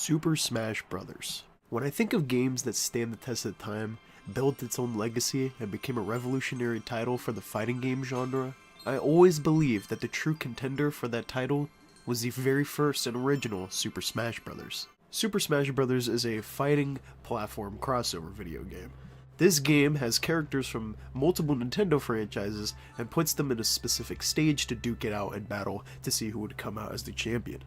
Super Smash Bros. When I think of games that stand the test of time, built its own legacy, and became a revolutionary title for the fighting game genre, I always believed that the true contender for that title was the very first and original Super Smash Bros. Super Smash Bros. Is a fighting platform crossover video game. This game has characters from multiple Nintendo franchises and puts them in a specific stage to duke it out in battle to see who would come out as the champion.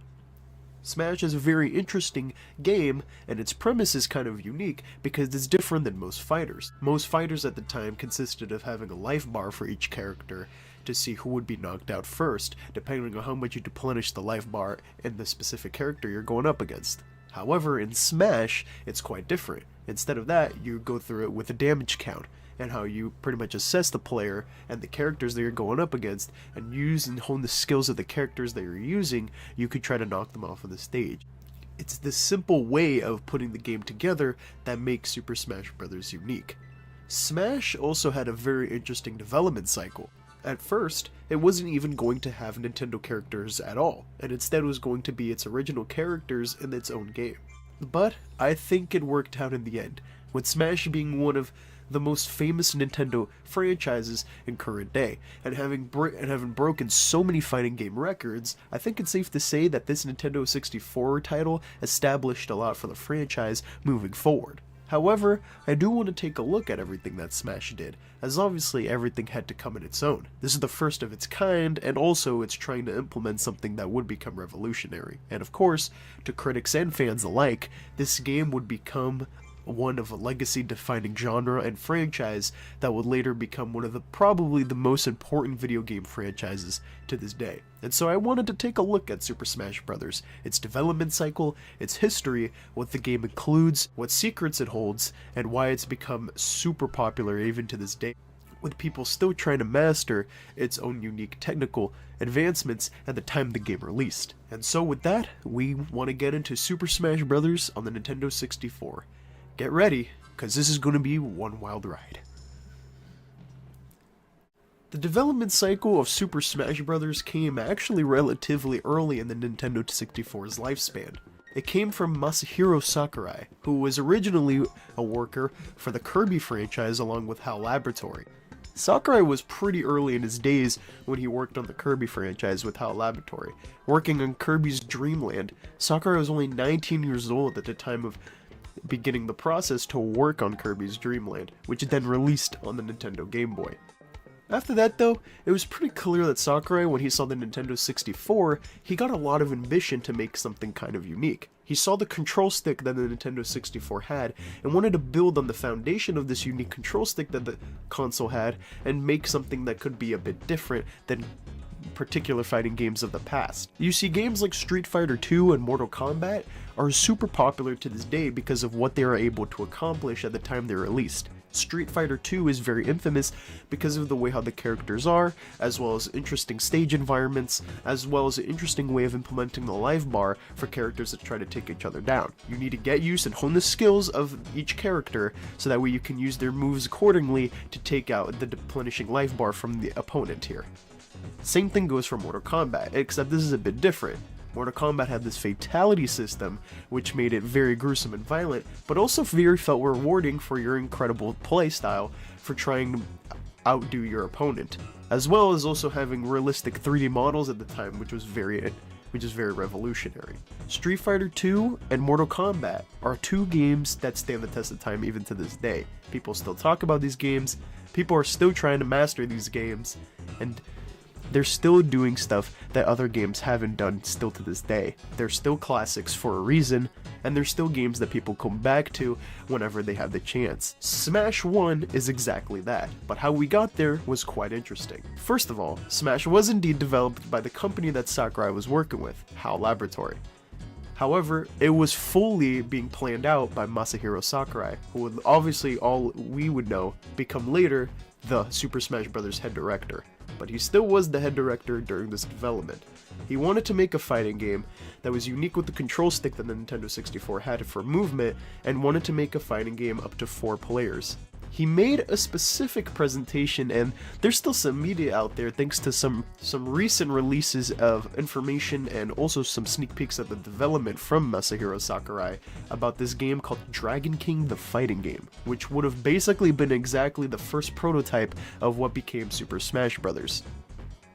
Smash is a very interesting game, and its premise is kind of unique because it's different than most fighters. Most fighters at the time consisted of having a life bar for each character to see who would be knocked out first, depending on how much you deplenish the life bar in the specific character you're going up against. However, in Smash, it's quite different. Instead of that, you go through it with a damage count, and how you pretty much assess the player and the characters that you're going up against, and use and hone the skills of the characters that you're using, you could try to knock them off of the stage. It's this simple way of putting the game together that makes Super Smash Bros. Unique. Smash also had a very interesting development cycle. At first, it wasn't even going to have Nintendo characters at all, and instead was going to be its original characters in its own game. But I think it worked out in the end, with Smash being one of the most famous Nintendo franchises in current day, and having broken so many fighting game records, I think it's safe to say that this Nintendo 64 title established a lot for the franchise moving forward. However, I do want to take a look at everything that Smash did, as obviously everything had to come in its own. This is the first of its kind, and also it's trying to implement something that would become revolutionary. And of course, to critics and fans alike, this game would become one of a legacy-defining genre and franchise that would later become one of probably the most important video game franchises to this day. And so I wanted to take a look at Super Smash Bros., its development cycle, its history, what the game includes, what secrets it holds, and why it's become super popular even to this day, with people still trying to master its own unique technical advancements at the time the game released. And so with that, we want to get into Super Smash Bros. On the Nintendo 64. Get ready, because this is going to be one wild ride. The development cycle of Super Smash Bros. Came actually relatively early in the Nintendo 64's lifespan. It came from Masahiro Sakurai, who was originally a worker for the Kirby franchise along with HAL Laboratory. Sakurai was pretty early in his days when he worked on the Kirby franchise with HAL Laboratory. Working on Kirby's Dream Land, Sakurai was only 19 years old at the time of beginning the process to work on Kirby's Dream Land, which then released on the Nintendo Game Boy. After that though, it was pretty clear that Sakurai, when he saw the Nintendo 64, he got a lot of ambition to make something kind of unique. He saw the control stick that the Nintendo 64 had, and wanted to build on the foundation of this unique control stick that the console had, and make something that could be a bit different than particular fighting games of the past. You see, games like Street Fighter 2 and Mortal Kombat are super popular to this day because of what they are able to accomplish at the time they're released. Street Fighter 2 is very infamous because of the way how the characters are, as well as interesting stage environments, as well as an interesting way of implementing the life bar for characters that try to take each other down. You need to get used and hone the skills of each character so that way you can use their moves accordingly to take out the replenishing life bar from the opponent here. Same thing goes for Mortal Kombat, except this is a bit different. Mortal Kombat had this fatality system, which made it very gruesome and violent, but also very felt rewarding for your incredible playstyle for trying to outdo your opponent, as well as also having realistic 3D models at the time, which is very revolutionary. Street Fighter 2 and Mortal Kombat are two games that stand the test of time even to this day. People still talk about these games, people are still trying to master these games, and they're still doing stuff that other games haven't done still to this day. They're still classics for a reason, and they're still games that people come back to whenever they have the chance. Smash 1 is exactly that, but how we got there was quite interesting. First of all, Smash was indeed developed by the company that Sakurai was working with, HAL Laboratory. However, it was fully being planned out by Masahiro Sakurai, who would obviously, all we would know, become later the Super Smash Bros. Head director. But he still was the head director during this development. He wanted to make a fighting game that was unique with the control stick that the Nintendo 64 had for movement, and wanted to make a fighting game up to 4 players. He made a specific presentation, and there's still some media out there thanks to some recent releases of information and also some sneak peeks at the development from Masahiro Sakurai about this game called Dragon King the Fighting Game, which would have basically been exactly the first prototype of what became Super Smash Bros.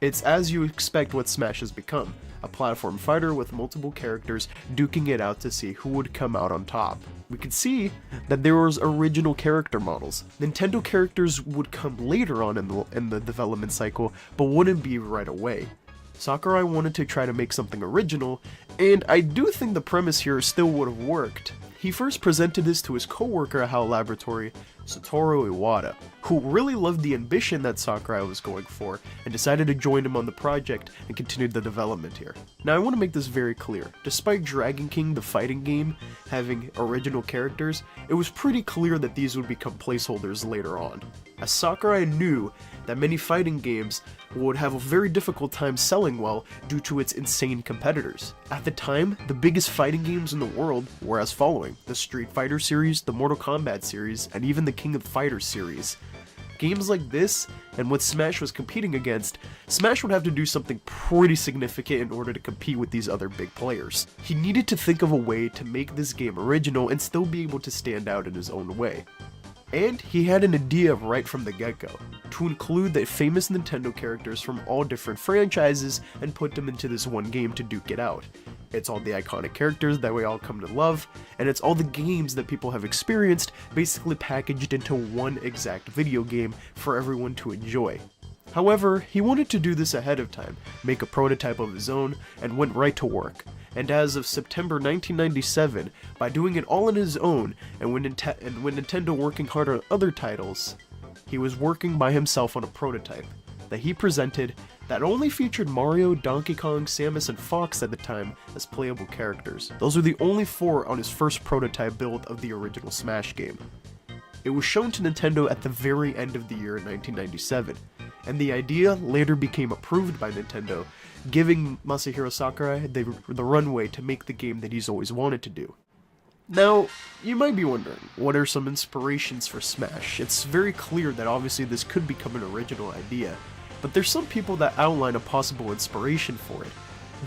It's as you expect what Smash has become, a platform fighter with multiple characters duking it out to see who would come out on top. We could see that there was original character models. Nintendo characters would come later on in the development cycle, but wouldn't be right away. Sakurai wanted to try to make something original, and I do think the premise here still would have worked. He first presented this to his co-worker at HAL Laboratory, Satoru Iwata, who really loved the ambition that Sakurai was going for and decided to join him on the project and continued the development here. Now I want to make this very clear. Despite Dragon King the Fighting Game having original characters, it was pretty clear that these would become placeholders later on, as Sakurai knew that many fighting games would have a very difficult time selling well due to its insane competitors. At the time, the biggest fighting games in the world were as following: the Street Fighter series, the Mortal Kombat series, and even the King of Fighters series. Games like this, and what Smash was competing against, Smash would have to do something pretty significant in order to compete with these other big players. He needed to think of a way to make this game original and still be able to stand out in his own way. And he had an idea right from the get-go, to include the famous Nintendo characters from all different franchises and put them into this one game to duke it out. It's all the iconic characters that we all come to love, and it's all the games that people have experienced basically packaged into one exact video game for everyone to enjoy. However, he wanted to do this ahead of time, make a prototype of his own, and went right to work. And as of September 1997, by doing it all on his own, and when Nintendo working hard on other titles, he was working by himself on a prototype that he presented that only featured Mario, Donkey Kong, Samus, and Fox at the time as playable characters. Those were the only 4 on his first prototype build of the original Smash game. It was shown to Nintendo at the very end of the year in 1997, and the idea later became approved by Nintendo, giving Masahiro Sakurai the runway to make the game that he's always wanted to do. Now, you might be wondering, what are some inspirations for Smash? It's very clear that obviously this could become an original idea, but there's some people that outline a possible inspiration for it.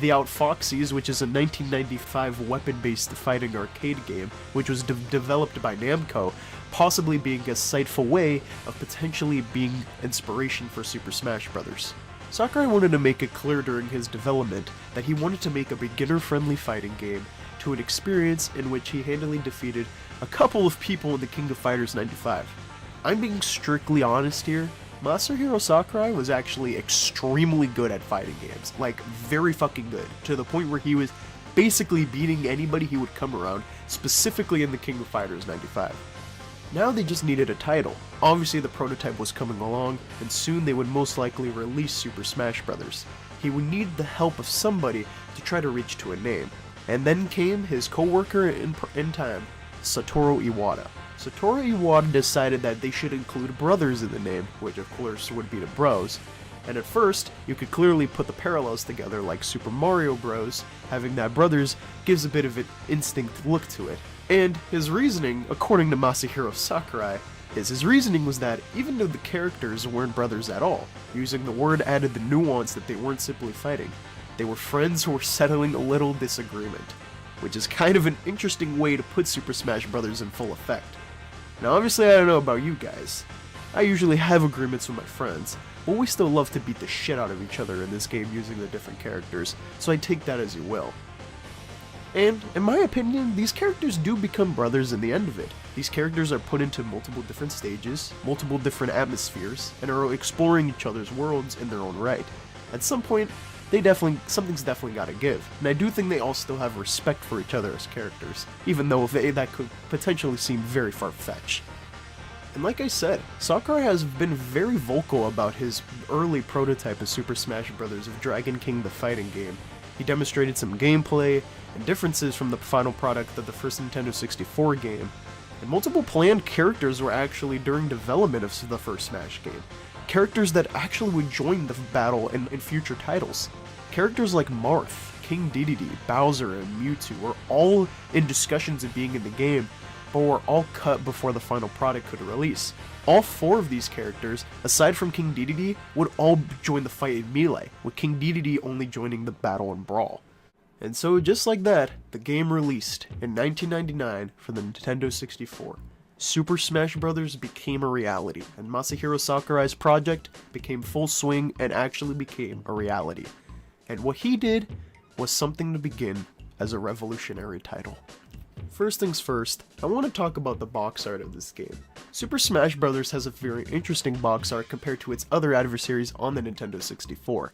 The Outfoxies, which is a 1995 weapon-based fighting arcade game, which was developed by Namco, possibly being a sightful way of potentially being inspiration for Super Smash Bros. Sakurai wanted to make it clear during his development that he wanted to make a beginner-friendly fighting game to an experience in which he handily defeated a couple of people in the King of Fighters 95. I'm being strictly honest here. Masahiro Sakurai was actually extremely good at fighting games, like very fucking good, to the point where he was basically beating anybody he would come around, specifically in the King of Fighters 95. Now they just needed a title. Obviously the prototype was coming along, and soon they would most likely release Super Smash Bros. He would need the help of somebody to try to reach to a name. And then came his co-worker in time, Satoru Iwata. Satoru Iwata decided that they should include brothers in the name, which of course would be the Bros. And at first, you could clearly put the parallels together, like Super Mario Bros. Having that brothers gives a bit of an instinct look to it. And his reasoning, according to Masahiro Sakurai, his reasoning was that even though the characters weren't brothers at all, using the word added the nuance that they weren't simply fighting. They were friends who were settling a little disagreement, which is kind of an interesting way to put Super Smash Bros. In full effect. Now obviously I don't know about you guys. I usually have agreements with my friends, but we still love to beat the shit out of each other in this game using the different characters, so I take that as you will. And, in my opinion, these characters do become brothers in the end of it. These characters are put into multiple different stages, multiple different atmospheres, and are exploring each other's worlds in their own right. At some point, something's definitely gotta give, and I do think they all still have respect for each other as characters, even though that could potentially seem very far-fetched. And like I said, Sakurai has been very vocal about his early prototype of Super Smash Bros. Of Dragon King the Fighting Game. He demonstrated some gameplay and differences from the final product of the first Nintendo 64 game, and multiple planned characters were actually during development of the first Smash game. Characters that actually would join the battle in future titles. Characters like Marth, King Dedede, Bowser, and Mewtwo were all in discussions of being in the game, but were all cut before the final product could release. All 4 of these characters, aside from King Dedede, would all join the fight in Melee, with King Dedede only joining the battle in Brawl. And so just like that, the game released in 1999 for the Nintendo 64. Super Smash Bros. Became a reality, and Masahiro Sakurai's project became full swing and actually became a reality. And what he did was something to begin as a revolutionary title. First things first, I want to talk about the box art of this game. Super Smash Bros. Has a very interesting box art compared to its other adversaries on the Nintendo 64.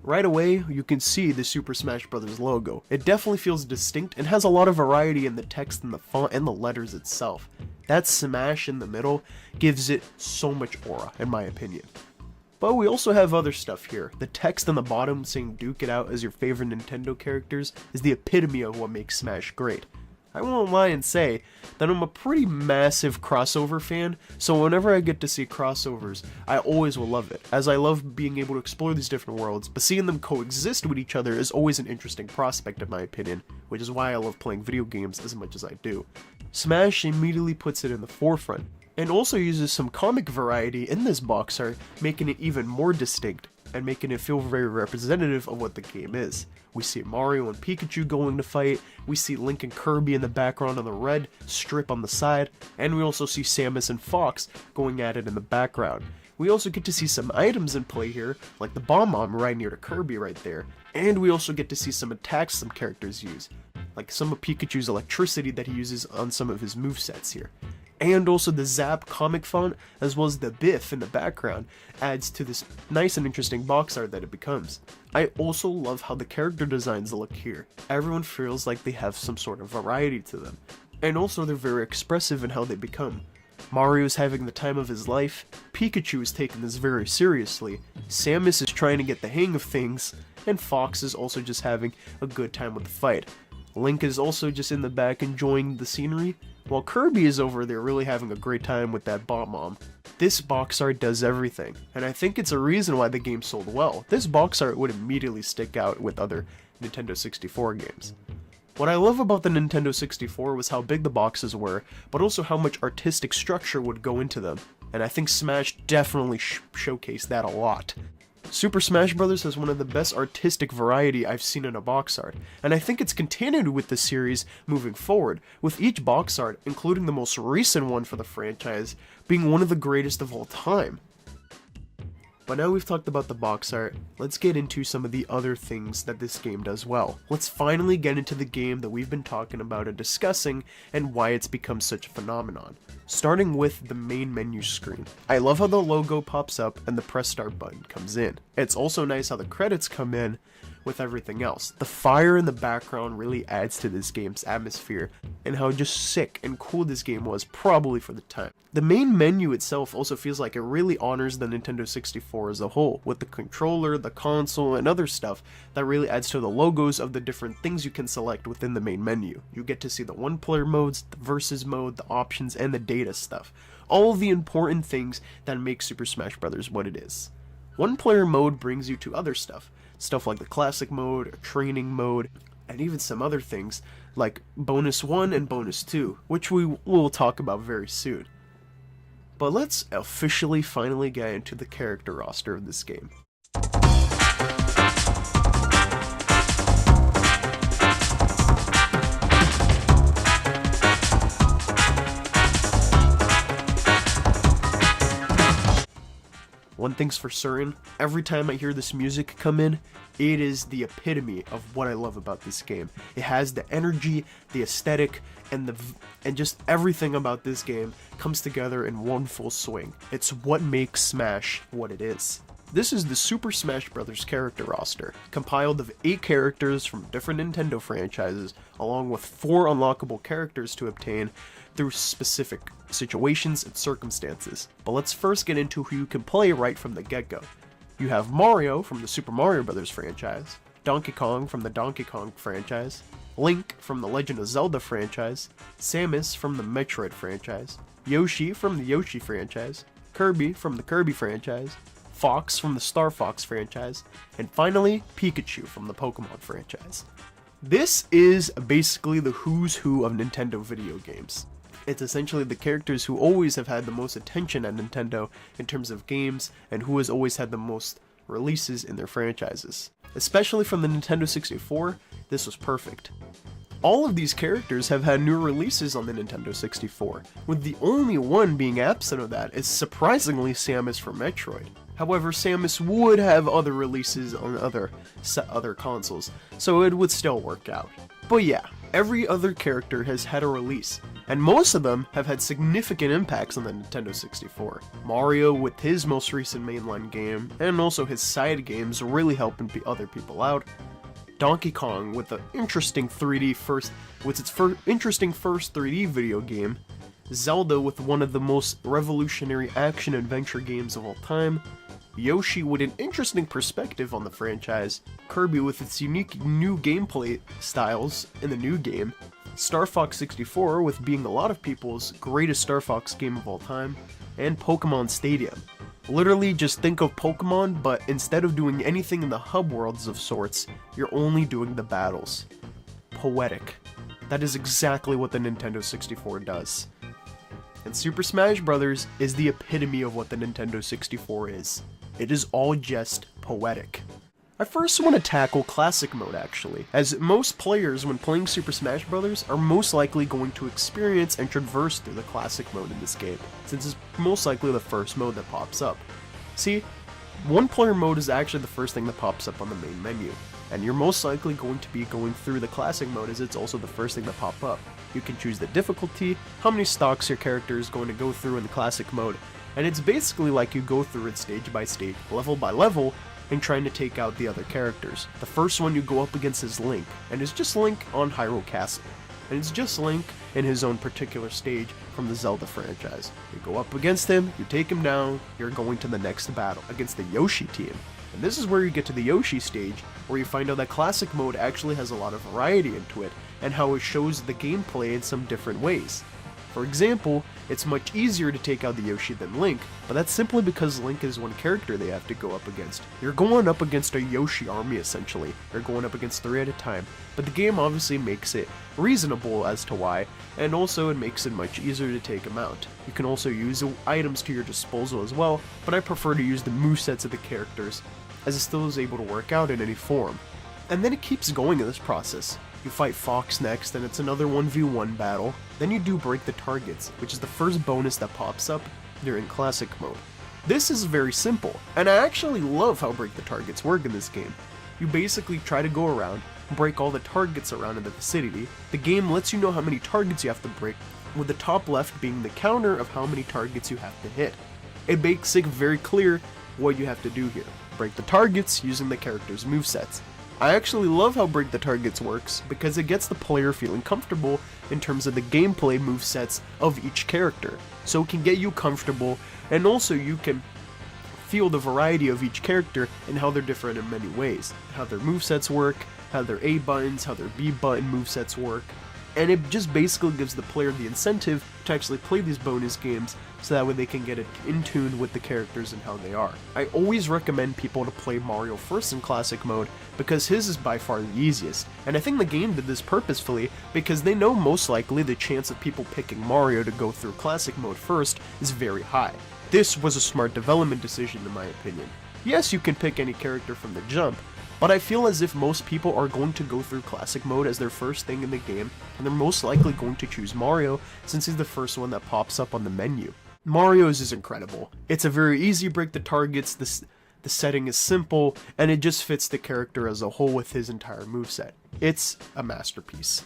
Right away, you can see the Super Smash Bros. Logo. It definitely feels distinct and has a lot of variety in the text and the font and the letters itself. That Smash in the middle gives it so much aura, in my opinion. But we also have other stuff here. The text on the bottom saying "Duke it out" as your favorite Nintendo characters is the epitome of what makes Smash great. I won't lie and say that I'm a pretty massive crossover fan, so whenever I get to see crossovers, I always will love it, as I love being able to explore these different worlds, but seeing them coexist with each other is always an interesting prospect in my opinion, which is why I love playing video games as much as I do. Smash immediately puts it in the forefront, and also uses some comic variety in this box art, making it even more distinct, and making it feel very representative of what the game is. We see Mario and Pikachu going to fight, we see Link and Kirby in the background on the red strip on the side, and we also see Samus and Fox going at it in the background. We also get to see some items in play here, like the Bomb-Bomb right near to Kirby right there, and we also get to see some attacks some characters use, like some of Pikachu's electricity that he uses on some of his movesets here. And also the Zap comic font, as well as the Biff in the background, adds to this nice and interesting box art that it becomes. I also love how the character designs look here. Everyone feels like they have some sort of variety to them. And also they're very expressive in how they become. Mario's having the time of his life, Pikachu is taking this very seriously, Samus is trying to get the hang of things, and Fox is also just having a good time with the fight. Link is also just in the back enjoying the scenery, while Kirby is over there really having a great time with that Bomb-Bomb. This box art does everything, and I think it's a reason why the game sold well. This box art would immediately stick out with other Nintendo 64 games. What I love about the Nintendo 64 was how big the boxes were, but also how much artistic structure would go into them, and I think Smash definitely showcased that a lot. Super Smash Bros. Has one of the best artistic variety I've seen in a box art, and I think it's continued with the series moving forward, with each box art, including the most recent one for the franchise, being one of the greatest of all time. But now we've talked about the box art, let's get into some of the other things that this game does well. Let's finally get into the game that we've been talking about and discussing, and why it's become such a phenomenon. Starting with the main menu screen. I love how the logo pops up and the press start button comes in. It's also nice how the credits come in with everything else. The fire in the background really adds to this game's atmosphere, and how just sick and cool this game was probably for the time. The main menu itself also feels like it really honors the Nintendo 64 as a whole, with the controller, the console, and other stuff that really adds to the logos of the different things you can select within the main menu. You get to see the one-player modes, the versus mode, the options, and the data stuff. All the important things that make Super Smash Bros. What it is. One-player mode brings you to other stuff like the classic mode, or training mode, and even some other things like bonus 1 and bonus 2, which we will talk about very soon. But let's officially finally get into the character roster of this game. One thing's for certain, every time I hear this music come in, it is the epitome of what I love about this game. It has the energy, the aesthetic, and just everything about this game comes together in one full swing. It's what makes Smash what it is. This is the Super Smash Bros. Character roster, compiled of 8 characters from different Nintendo franchises, along with 4 unlockable characters to obtain through specific situations and circumstances. But let's first get into who you can play right from the get-go. You have Mario from the Super Mario Bros. Franchise, Donkey Kong from the Donkey Kong franchise, Link from the Legend of Zelda franchise, Samus from the Metroid franchise, Yoshi from the Yoshi franchise, Kirby from the Kirby franchise, Fox from the Star Fox franchise, and finally, Pikachu from the Pokemon franchise. This is basically the who's who of Nintendo video games. It's essentially the characters who always have had the most attention at Nintendo in terms of games, and who has always had the most releases in their franchises. Especially from the Nintendo 64, this was perfect. All of these characters have had new releases on the Nintendo 64, with the only one being absent of that is surprisingly Samus from Metroid. However, Samus would have other releases on other consoles, so it would still work out. But yeah, every other character has had a release, and most of them have had significant impacts on the Nintendo 64. Mario with his most recent mainline game, and also his side games really helping other people out. Donkey Kong with its interesting first 3D video game. Zelda with one of the most revolutionary action-adventure games of all time. Yoshi with an interesting perspective on the franchise. Kirby with its unique new gameplay styles in the new game. Star Fox 64 with being a lot of people's greatest Star Fox game of all time. And Pokemon Stadium. Literally just think of Pokemon, but instead of doing anything in the hub worlds of sorts, you're only doing the battles. Poetic. That is exactly what the Nintendo 64 does. And Super Smash Bros. Is the epitome of what the Nintendo 64 is. It is all just poetic. I first want to tackle Classic Mode actually, as most players when playing Super Smash Bros. Are most likely going to experience and traverse through the Classic Mode in this game, since it's most likely the first mode that pops up. See, one player mode is actually the first thing that pops up on the main menu, and you're most likely going to be going through the Classic Mode as it's also the first thing that pop up. You can choose the difficulty, how many stocks your character is going to go through in the Classic Mode, and it's basically like you go through it stage by stage, level by level, and trying to take out the other characters. The first one you go up against is Link, and it's just Link on Hyrule Castle. And it's just Link in his own particular stage from the Zelda franchise. You go up against him, you take him down, you're going to the next battle against the Yoshi team. And this is where you get to the Yoshi stage, where you find out that Classic Mode actually has a lot of variety into it, and how it shows the gameplay in some different ways. For example, it's much easier to take out the Yoshi than Link, but that's simply because Link is one character they have to go up against. You're going up against a Yoshi army essentially, you're going up against 3 at a time, but the game obviously makes it reasonable as to why, and also it makes it much easier to take them out. You can also use items to your disposal as well, but I prefer to use the movesets of the characters, as it still is able to work out in any form. And then it keeps going in this process. You fight Fox next, and it's another 1v1 battle. Then you do Break the Targets, which is the first bonus that pops up during Classic Mode. This is very simple, and I actually love how Break the Targets work in this game. You basically try to go around, break all the targets around in the vicinity. The game lets you know how many targets you have to break, with the top left being the counter of how many targets you have to hit. It makes it very clear what you have to do here. Break the targets using the character's movesets. I actually love how Break the Targets works because it gets the player feeling comfortable in terms of the gameplay movesets of each character. So it can get you comfortable, and also you can feel the variety of each character and how they're different in many ways. How their movesets work, how their A buttons, how their B button movesets work. And it just basically gives the player the incentive to actually play these bonus games so that way they can get it in tune with the characters and how they are. I always recommend people to play Mario first in Classic Mode because his is by far the easiest, and I think the game did this purposefully because they know most likely the chance of people picking Mario to go through Classic Mode first is very high. This was a smart development decision in my opinion. Yes, you can pick any character from the jump, but I feel as if most people are going to go through Classic Mode as their first thing in the game, and they're most likely going to choose Mario since he's the first one that pops up on the menu. Mario's is incredible. It's a very easy Break the Targets, the setting is simple, and it just fits the character as a whole with his entire moveset. It's a masterpiece.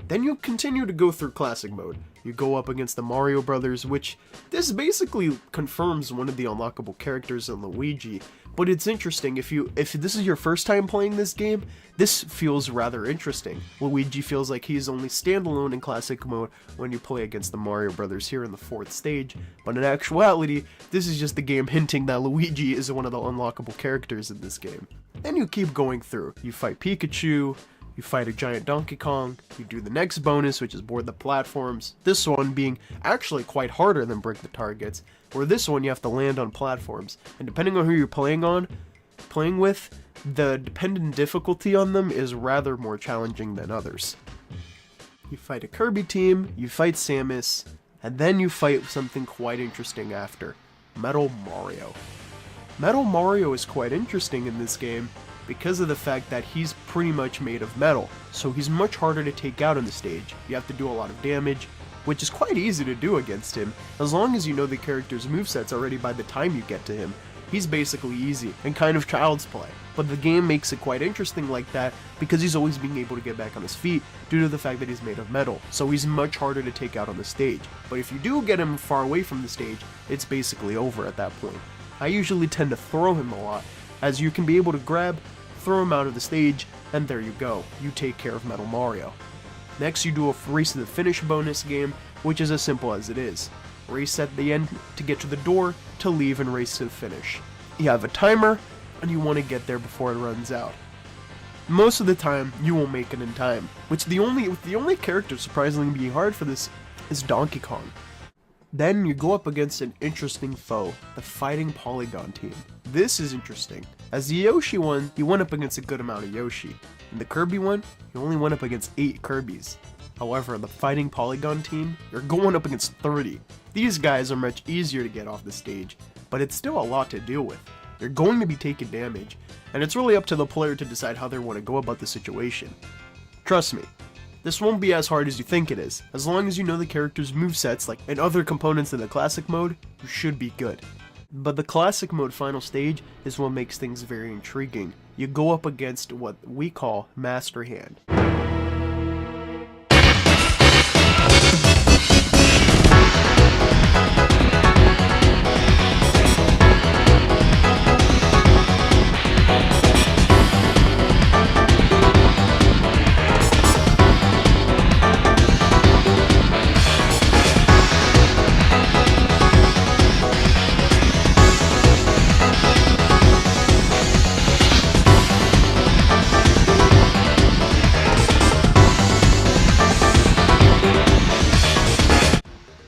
Then you continue to go through Classic Mode. You go up against the Mario Brothers, which this basically confirms one of the unlockable characters in Luigi. But it's interesting, if this is your first time playing this game, this feels rather interesting. Luigi feels like he's only standalone in Classic Mode when you play against the Mario Brothers here in the 4th stage, but in actuality, this is just the game hinting that Luigi is one of the unlockable characters in this game. Then you keep going through. You fight Pikachu, you fight a giant Donkey Kong, you do the next bonus, which is board the platforms, this one being actually quite harder than Break the Targets, where this one you have to land on platforms, and depending on who you're playing with, the dependent difficulty on them is rather more challenging than others. You fight a Kirby team, you fight Samus, And then you fight something quite interesting after, Metal Mario. Metal Mario is quite interesting in this game because of the fact that he's pretty much made of metal, so he's much harder to take out on the stage. You have to do a lot of damage, which is quite easy to do against him, as long as you know the character's movesets already by the time you get to him. He's basically easy, and kind of child's play. But the game makes it quite interesting like that, because he's always being able to get back on his feet due to the fact that he's made of metal, so he's much harder to take out on the stage. But if you do get him far away from the stage, it's basically over at that point. I usually tend to throw him a lot, as you can be able to grab, throw him out of the stage, and there you go. You take care of Metal Mario. Next, you do a race to the finish bonus game, which is as simple as it is. Race at the end to get to the door, to leave and race to the finish. You have a timer, and you want to get there before it runs out. Most of the time, you won't make it in time, which the only character surprisingly being hard for this is Donkey Kong. Then you go up against an interesting foe, the Fighting Polygon team. This is interesting. As the Yoshi one, you went up against a good amount of Yoshi. In the Kirby one, you only went up against 8 Kirbys. However, the Fighting Polygon team, you're going up against 30. These guys are much easier to get off the stage, but it's still a lot to deal with. They're going to be taking damage, and it's really up to the player to decide how they want to go about the situation. Trust me, this won't be as hard as you think it is. As long as you know the character's movesets and other components in the classic mode, you should be good. But the classic mode final stage is what makes things very intriguing. You go up against what we call Master Hand.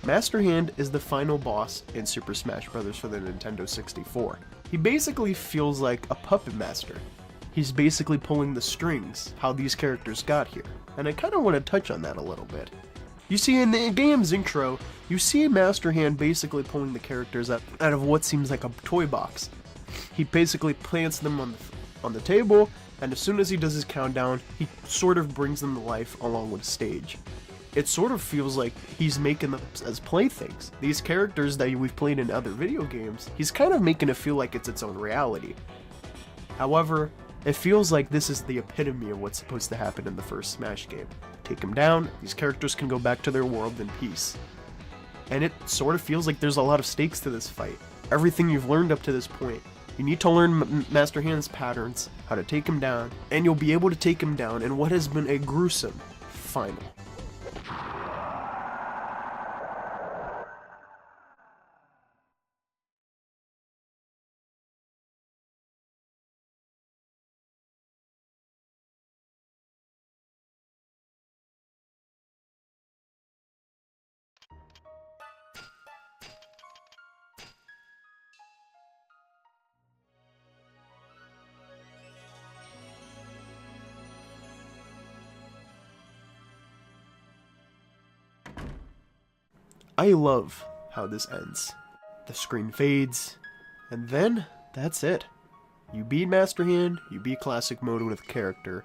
Master Hand is the final boss in Super Smash Bros. For the Nintendo 64. He basically feels like a puppet master. He's basically pulling the strings, how these characters got here. And I kind of want to touch on that a little bit. You see, in the game's intro, you see Master Hand basically pulling the characters out of what seems like a toy box. He basically plants them on the table, and as soon as he does his countdown, he sort of brings them to life along with stage. It sort of feels like he's making them as playthings. These characters that we've played in other video games, he's kind of making it feel like it's its own reality. However, it feels like this is the epitome of what's supposed to happen in the first Smash game. Take him down, these characters can go back to their world in peace. And it sort of feels like there's a lot of stakes to this fight. Everything you've learned up to this point, you need to learn Master Hand's patterns, how to take him down, and you'll be able to take him down in what has been a gruesome final. I love how this ends. The screen fades, and then that's it. You beat Master Hand, you beat Classic Mode with a character.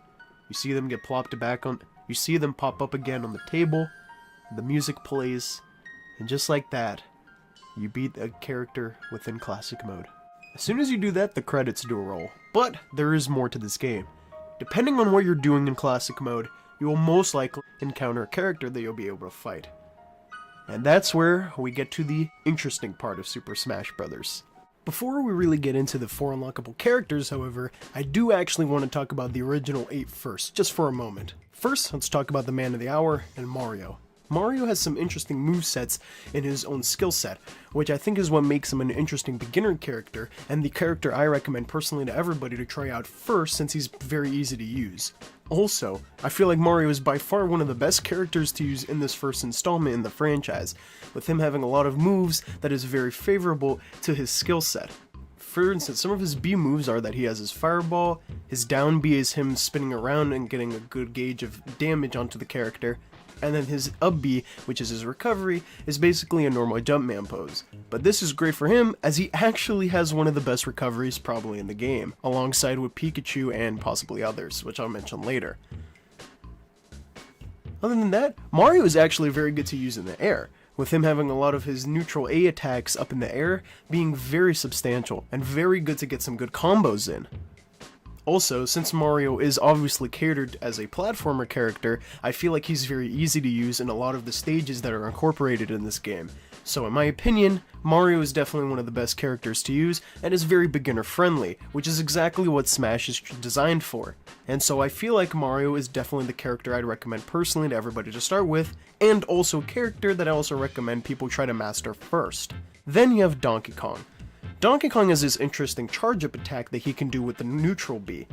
You see them get plopped back on. You see them pop up again on the table. The music plays, and just like that, you beat a character within Classic Mode. As soon as you do that, the credits do roll. But there is more to this game. Depending on what you're doing in Classic Mode, you will most likely encounter a character that you'll be able to fight. And that's where we get to the interesting part of Super Smash Bros. Before we really get into the 4 unlockable characters, however, I do actually want to talk about the original 8 first, just for a moment. First, let's talk about the man of the hour and Mario. Mario has some interesting movesets in his own skill set, which I think is what makes him an interesting beginner character, and the character I recommend personally to everybody to try out first since he's very easy to use. Also, I feel like Mario is by far one of the best characters to use in this first installment in the franchise, with him having a lot of moves that is very favorable to his skill set. For instance, some of his B moves are that he has his fireball, his down B is him spinning around and getting a good gauge of damage onto the character, And then his up B, which is his recovery, is basically a normal Jumpman pose. But this is great for him, as he actually has one of the best recoveries probably in the game, alongside with Pikachu and possibly others, which I'll mention later. Other than that, Mario is actually very good to use in the air, with him having a lot of his neutral A attacks up in the air being very substantial, and very good to get some good combos in. Also, since Mario is obviously catered as a platformer character, I feel like he's very easy to use in a lot of the stages that are incorporated in this game. So in my opinion, Mario is definitely one of the best characters to use, and is very beginner friendly, which is exactly what Smash is designed for. And so I feel like Mario is definitely the character I'd recommend personally to everybody to start with, and also a character that I also recommend people try to master first. Then you have Donkey Kong. Donkey Kong has this interesting charge-up attack that he can do with the neutral B,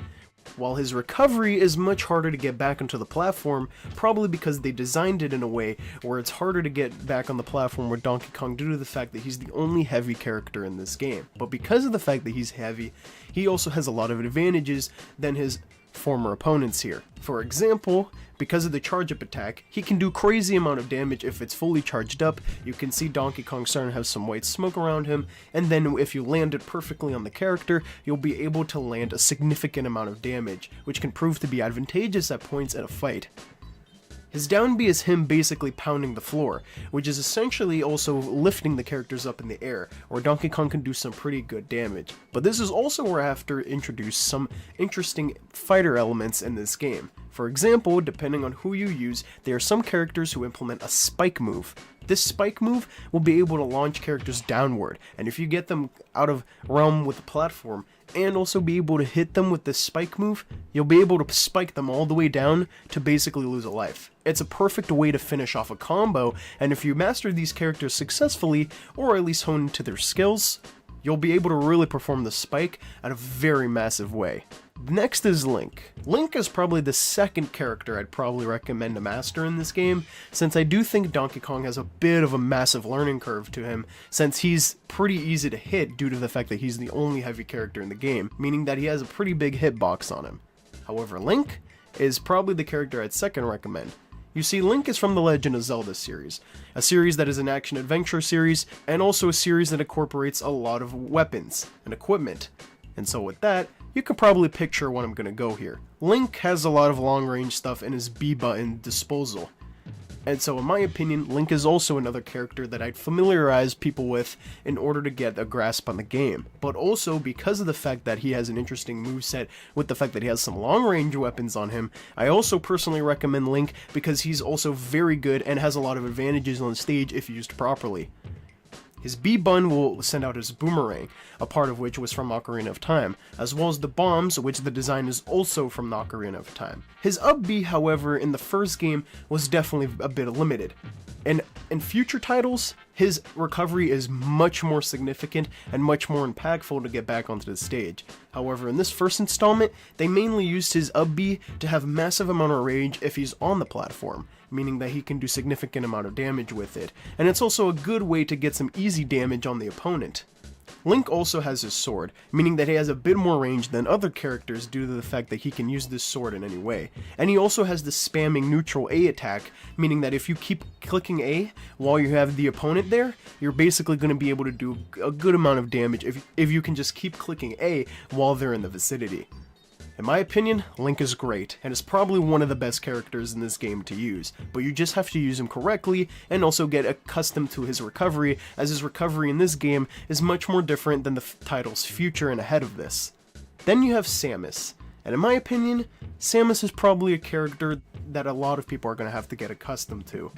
while his recovery is much harder to get back onto the platform, probably because they designed it in a way where it's harder to get back on the platform with Donkey Kong due to the fact that he's the only heavy character in this game. But because of the fact that he's heavy, he also has a lot of advantages than his former opponents here. For example, because of the charge-up attack, he can do crazy amount of damage if it's fully charged up. You can see Donkey Kong starting to have some white smoke around him, and then if you land it perfectly on the character, you'll be able to land a significant amount of damage, which can prove to be advantageous at points in a fight. His down B is him basically pounding the floor, which is essentially also lifting the characters up in the air, where Donkey Kong can do some pretty good damage. But this is also where I have to introduce some interesting fighter elements in this game. For example, depending on who you use, there are some characters who implement a spike move. This spike move will be able to launch characters downward, and if you get them out of realm with the platform, and also be able to hit them with this spike move, you'll be able to spike them all the way down to basically lose a life. It's a perfect way to finish off a combo, and if you master these characters successfully, or at least hone into their skills, you'll be able to really perform the spike in a very massive way. Next is Link. Link is probably the second character I'd probably recommend to master in this game, since I do think Donkey Kong has a bit of a massive learning curve to him, since he's pretty easy to hit due to the fact that he's the only heavy character in the game, meaning that he has a pretty big hitbox on him. However, Link is probably the character I'd second recommend. You see, Link is from the Legend of Zelda series, a series that is an action-adventure series, and also a series that incorporates a lot of weapons and equipment. And so with that, you can probably picture what I'm going to go here. Link has a lot of long-range stuff in his B button disposal. And so in my opinion, Link is also another character that I'd familiarize people with in order to get a grasp on the game. But also because of the fact that he has an interesting moveset with the fact that he has some long-range weapons on him, I also personally recommend Link because he's also very good and has a lot of advantages on the stage if used properly. His B-Bun will send out his boomerang, a part of which was from Ocarina of Time, as well as the bombs, which the design is also from Ocarina of Time. His up B, however, in the first game was definitely a bit limited. And in future titles, his recovery is much more significant and much more impactful to get back onto the stage. However, in this first installment, they mainly used his up B to have massive amount of range if he's on the platform, meaning that he can do significant amount of damage with it, and it's also a good way to get some easy damage on the opponent. Link also has his sword, meaning that he has a bit more range than other characters due to the fact that he can use this sword in any way. And he also has the spamming neutral A attack, meaning that if you keep clicking A while you have the opponent there, you're basically going to be able to do a good amount of damage if you can just keep clicking A while they're in the vicinity. In my opinion, Link is great, and is probably one of the best characters in this game to use, but you just have to use him correctly, and also get accustomed to his recovery, as his recovery in this game is much more different than the title's future and ahead of this. Then you have Samus, and in my opinion, Samus is probably a character that a lot of people are going to have to get accustomed to.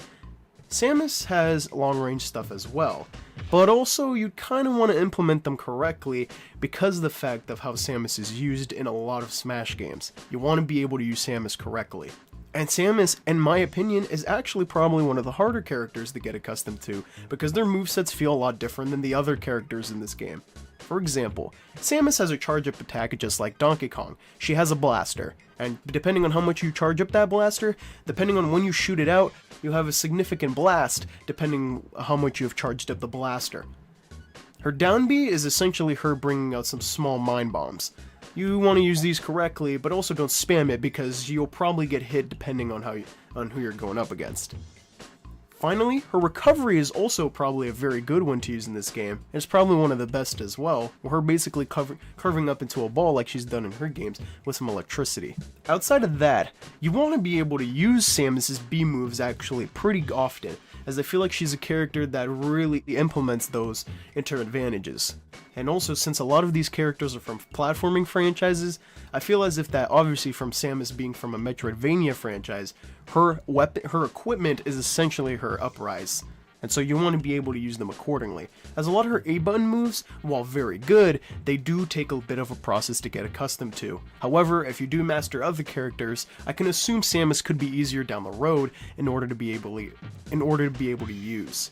Samus has long-range stuff as well, but also you kind of want to implement them correctly because of the fact of how Samus is used in a lot of Smash games. You want to be able to use Samus correctly. And Samus, in my opinion, is actually probably one of the harder characters to get accustomed to, because their movesets feel a lot different than the other characters in this game. For example, Samus has a charge-up attack just like Donkey Kong. She has a blaster, and depending on how much you charge up that blaster, depending on when you shoot it out, you have a significant blast depending on how much you have charged up the blaster. Her down B is essentially her bringing out some small mine bombs. You want to use these correctly, but also don't spam it because you'll probably get hit depending on who you're going up against. Finally, her recovery is also probably a very good one to use in this game. It's probably one of the best as well, with her basically curving up into a ball like she's done in her games with some electricity. Outside of that, you want to be able to use Samus's B moves actually pretty often, as I feel like she's a character that really implements those into her advantages. And also, since a lot of these characters are from platforming franchises, I feel as if that, obviously from Samus being from a Metroidvania franchise, her equipment is essentially her uprise. And so you want to be able to use them accordingly. As a lot of her A-button moves, while very good, they do take a bit of a process to get accustomed to. However, if you do master other characters, I can assume Samus could be easier down the road in order to be able to use.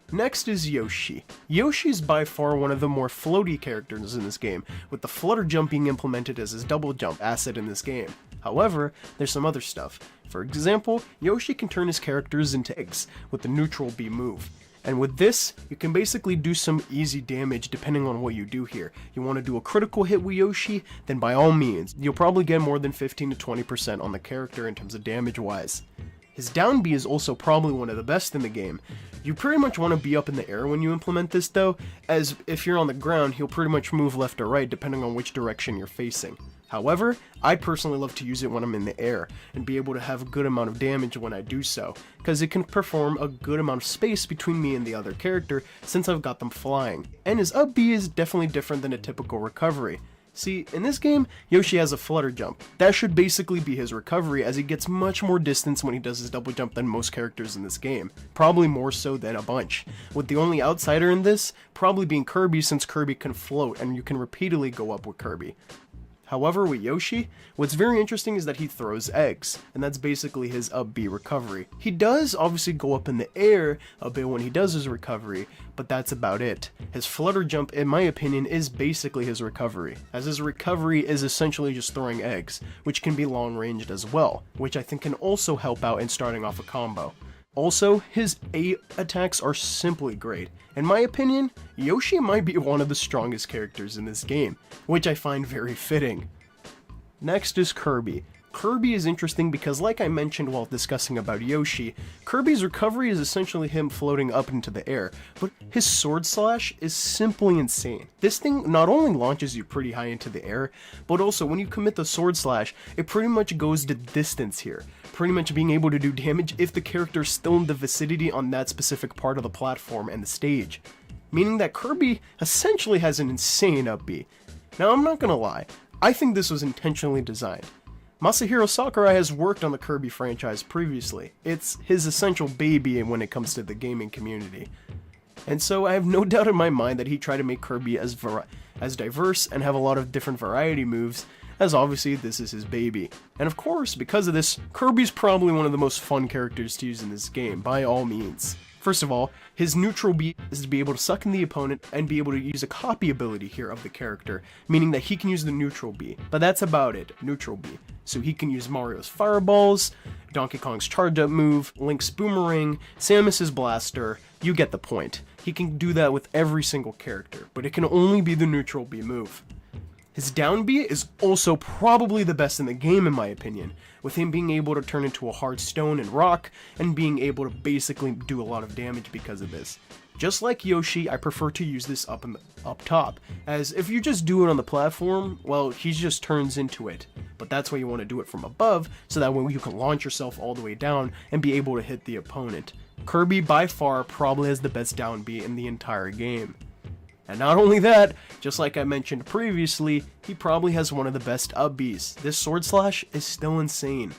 Next is Yoshi. Yoshi is by far one of the more floaty characters in this game, with the flutter jump being implemented as his double jump asset in this game. However, there's some other stuff. For example, Yoshi can turn his characters into eggs with the neutral B move. And with this, you can basically do some easy damage depending on what you do here. You want to do a critical hit with Yoshi, then by all means, you'll probably get more than 15 to 20% on the character in terms of damage wise. His down B is also probably one of the best in the game. You pretty much want to be up in the air when you implement this though, as if you're on the ground, he'll pretty much move left or right depending on which direction you're facing. However, I personally love to use it when I'm in the air, and be able to have a good amount of damage when I do so, because it can perform a good amount of space between me and the other character since I've got them flying. And his up B is definitely different than a typical recovery. See, in this game, Yoshi has a flutter jump. That should basically be his recovery, as he gets much more distance when he does his double jump than most characters in this game. Probably more so than a bunch. With the only outsider in this probably being Kirby, since Kirby can float and you can repeatedly go up with Kirby. However, with Yoshi, what's very interesting is that he throws eggs, and that's basically his up B recovery. He does obviously go up in the air a bit when he does his recovery, but that's about it. His flutter jump, in my opinion, is basically his recovery, as his recovery is essentially just throwing eggs, which can be long ranged as well, which I think can also help out in starting off a combo. Also, his A attacks are simply great. In my opinion, Yoshi might be one of the strongest characters in this game, which I find very fitting. Next is Kirby. Kirby is interesting because, like I mentioned while discussing about Yoshi, Kirby's recovery is essentially him floating up into the air, but his sword slash is simply insane. This thing not only launches you pretty high into the air, but also when you commit the sword slash, it pretty much goes the distance here, pretty much being able to do damage if the character is still in the vicinity on that specific part of the platform and the stage, meaning that Kirby essentially has an insane up B. Now, I'm not gonna lie, I think this was intentionally designed. Masahiro Sakurai has worked on the Kirby franchise previously. It's his essential baby when it comes to the gaming community. And so I have no doubt in my mind that he tried to make Kirby as diverse and have a lot of different variety moves, as obviously this is his baby. And of course, because of this, Kirby's probably one of the most fun characters to use in this game, by all means. First of all, his neutral B is to be able to suck in the opponent and be able to use a copy ability here of the character, meaning that he can use the neutral B. But that's about it, neutral B. So he can use Mario's fireballs, Donkey Kong's charge up move, Link's boomerang, Samus's blaster, you get the point. He can do that with every single character, but it can only be the neutral B move. His down B is also probably the best in the game in my opinion, with him being able to turn into a hard stone and rock, and being able to basically do a lot of damage because of this. Just like Yoshi, I prefer to use this up top, as if you just do it on the platform, well, he just turns into it. But that's why you want to do it from above, so that way you can launch yourself all the way down and be able to hit the opponent. Kirby by far probably has the best down B in the entire game. And not only that, just like I mentioned previously, he probably has one of the best up Bs. This sword slash is still insane.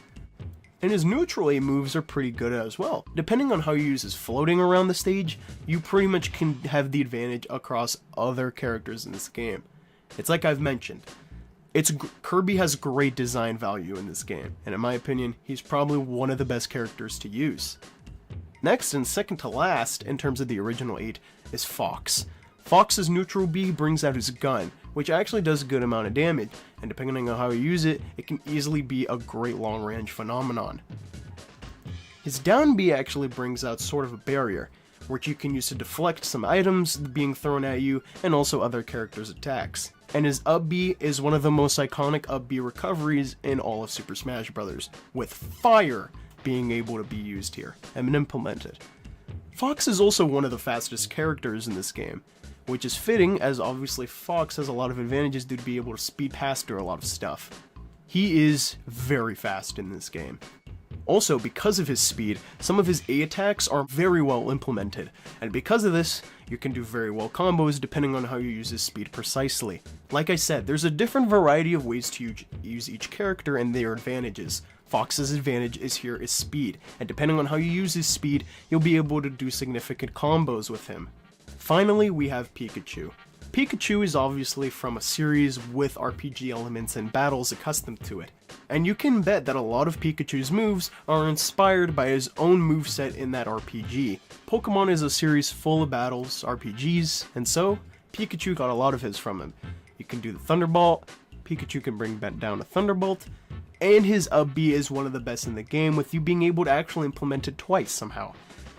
And his neutral A moves are pretty good as well. Depending on how you use his floating around the stage, you pretty much can have the advantage across other characters in this game. It's like I've mentioned, Kirby has great design value in this game, and in my opinion, he's probably one of the best characters to use. Next, and second to last, in terms of the original 8, is Fox. Fox's neutral B brings out his gun, which actually does a good amount of damage, and depending on how you use it, it can easily be a great long-range phenomenon. His down B actually brings out sort of a barrier, which you can use to deflect some items being thrown at you, and also other characters' attacks. And his up B is one of the most iconic up B recoveries in all of Super Smash Bros., with fire being able to be used here and implemented. Fox is also one of the fastest characters in this game, which is fitting as obviously Fox has a lot of advantages due to be able to speed past through a lot of stuff. He is very fast in this game. Also, because of his speed, some of his A attacks are very well implemented, and because of this, you can do very well combos depending on how you use his speed precisely. Like I said, there's a different variety of ways to use each character and their advantages. Fox's advantage is speed, and depending on how you use his speed, you'll be able to do significant combos with him. Finally, we have Pikachu. Pikachu is obviously from a series with RPG elements and battles accustomed to it, and you can bet that a lot of Pikachu's moves are inspired by his own moveset in that RPG. Pokemon is a series full of battles, RPGs, and so Pikachu got a lot of his from him. You can do the Thunderbolt, Pikachu can bring down a Thunderbolt, and his up B is one of the best in the game, with you being able to actually implement it twice somehow.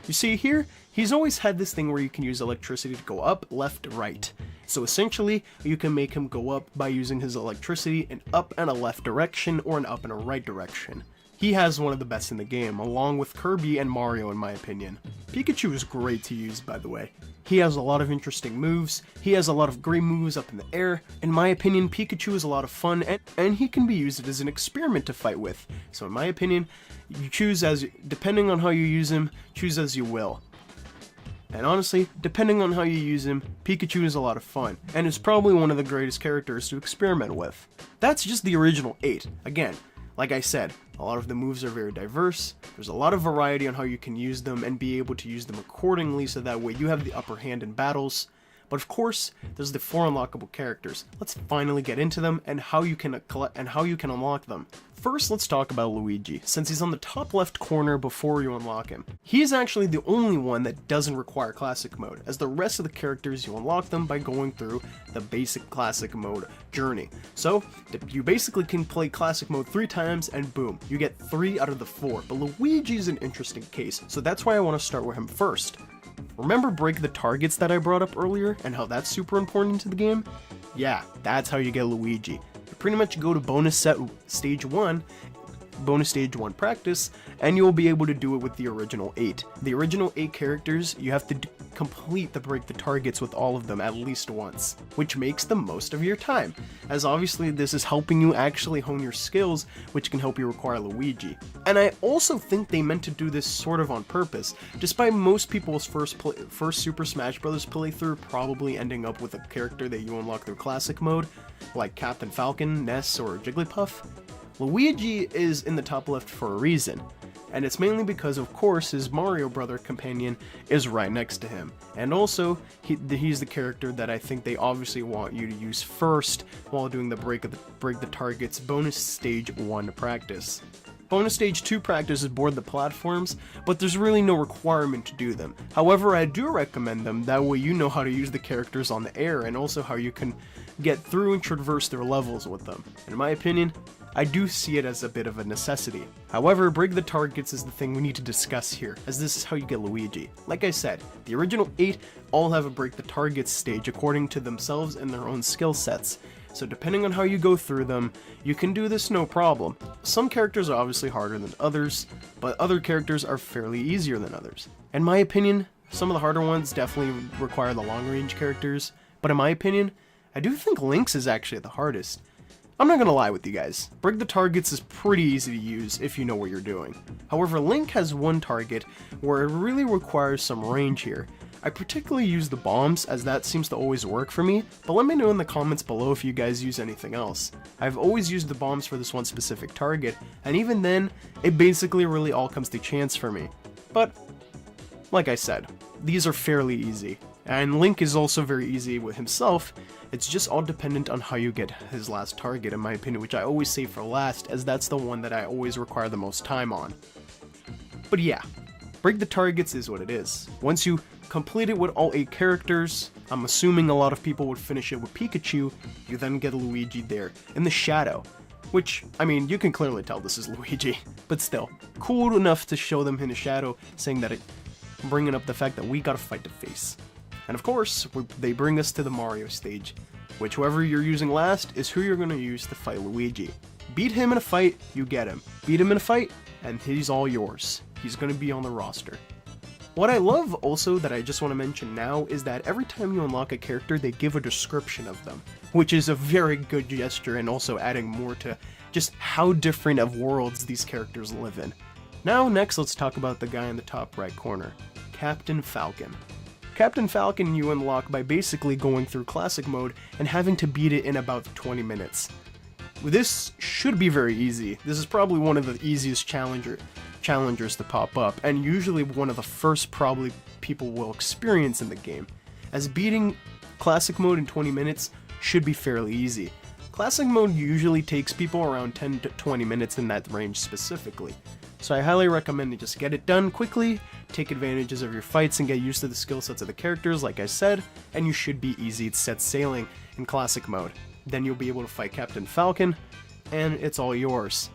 You see here, he's always had this thing where you can use electricity to go up, left, right. So essentially, you can make him go up by using his electricity in up and a left direction or an up and a right direction. He has one of the best in the game, along with Kirby and Mario in my opinion. Pikachu is great to use, by the way. He has a lot of interesting moves, he has a lot of great moves up in the air. In my opinion, Pikachu is a lot of fun, and he can be used as an experiment to fight with. So in my opinion, you choose depending on how you use him, choose as you will. And honestly, depending on how you use him, Pikachu is a lot of fun, and is probably one of the greatest characters to experiment with. That's just the original 8. Again, like I said, a lot of the moves are very diverse, there's a lot of variety on how you can use them and be able to use them accordingly so that way you have the upper hand in battles. But of course, there's the 4 unlockable characters. Let's finally get into them and how you can unlock them. First, let's talk about Luigi, since he's on the top left corner before you unlock him. He's actually the only one that doesn't require Classic Mode, as the rest of the characters you unlock them by going through the basic Classic Mode journey. So, you basically can play Classic Mode 3 times and boom, you get 3 out of the 4, but Luigi's an interesting case, so that's why I want to start with him first. Remember break the targets that I brought up earlier and how that's super important to the game? Yeah, that's how you get Luigi. You pretty much go to bonus stage 1 practice, and you'll be able to do it with the original 8. The original 8 characters, you have to complete the break the targets with all of them at least once, which makes the most of your time, as obviously this is helping you actually hone your skills, which can help you acquire Luigi. And I also think they meant to do this sort of on purpose, despite most people's first Super Smash Bros. Playthrough probably ending up with a character that you unlock through Classic Mode, like Captain Falcon, Ness, or Jigglypuff. Luigi is in the top left for a reason, and it's mainly because of course his Mario brother companion is right next to him, and also he's the character that I think they obviously want you to use first while doing the break the targets bonus stage 1 practice. Bonus stage 2 practice is board the platforms, but there's really no requirement to do them. However, I do recommend them, that way you know how to use the characters on the air and also how you can get through and traverse their levels with them. In my opinion, I do see it as a bit of a necessity. However, break the targets is the thing we need to discuss here, as this is how you get Luigi. Like I said, the original 8 all have a break the targets stage according to themselves and their own skill sets. So depending on how you go through them, you can do this no problem. Some characters are obviously harder than others, but other characters are fairly easier than others. In my opinion, some of the harder ones definitely require the long range characters, but in my opinion, I do think Link's is actually the hardest. I'm not gonna lie with you guys, break the targets is pretty easy to use if you know what you're doing. However, Link has one target where it really requires some range here. I particularly use the bombs, as that seems to always work for me, but let me know in the comments below if you guys use anything else. I've always used the bombs for this one specific target, and even then, it basically really all comes to chance for me. But, like I said, these are fairly easy. And Link is also very easy with himself, it's just all dependent on how you get his last target in my opinion, which I always save for last, as that's the one that I always require the most time on. But yeah, break the targets is what it is. Once you complete it with all 8 characters, I'm assuming a lot of people would finish it with Pikachu, you then get Luigi there, in the shadow. Which, I mean, you can clearly tell this is Luigi, but still, cool enough to show them in the shadow, saying that bringing up the fact that we gotta fight the face. And of course, they bring us to the Mario stage. which whoever you're using last is who you're going to use to fight Luigi. Beat him in a fight, you get him. Beat him in a fight, and he's all yours. He's going to be on the roster. What I love also that I just want to mention now is that every time you unlock a character, they give a description of them, which is a very good gesture and also adding more to just how different of worlds these characters live in. Now, next, let's talk about the guy in the top right corner, Captain Falcon. Captain Falcon you unlock by basically going through classic mode and having to beat it in about 20 minutes. This should be very easy. This is probably one of the easiest challengers to pop up, and usually one of the first probably people will experience in the game, as beating classic mode in 20 minutes should be fairly easy. Classic mode usually takes people around 10 to 20 minutes in that range specifically, so I highly recommend to just get it done quickly, take advantages of your fights and get used to the skill sets of the characters like I said, and you should be easy to set sailing in classic mode. Then you'll be able to fight Captain Falcon, and it's all yours.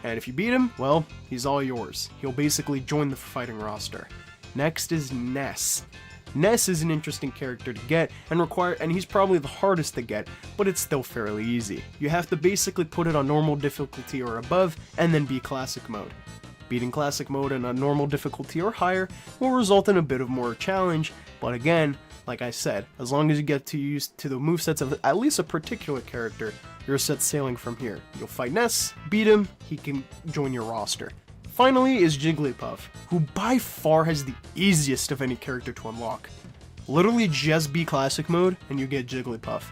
And if you beat him, well, he's all yours. He'll basically join the fighting roster. Next is Ness. Ness is an interesting character to get and he's probably the hardest to get, but it's still fairly easy. You have to basically put it on normal difficulty or above, and then beat classic mode. Beating classic mode in a normal difficulty or higher will result in a bit of more challenge, but again, like I said, as long as you get used to the movesets of at least a particular character, you're set sailing from here. You'll fight Ness, beat him, he can join your roster. Finally is Jigglypuff, who by far has the easiest of any character to unlock. Literally just beat classic mode and you get Jigglypuff.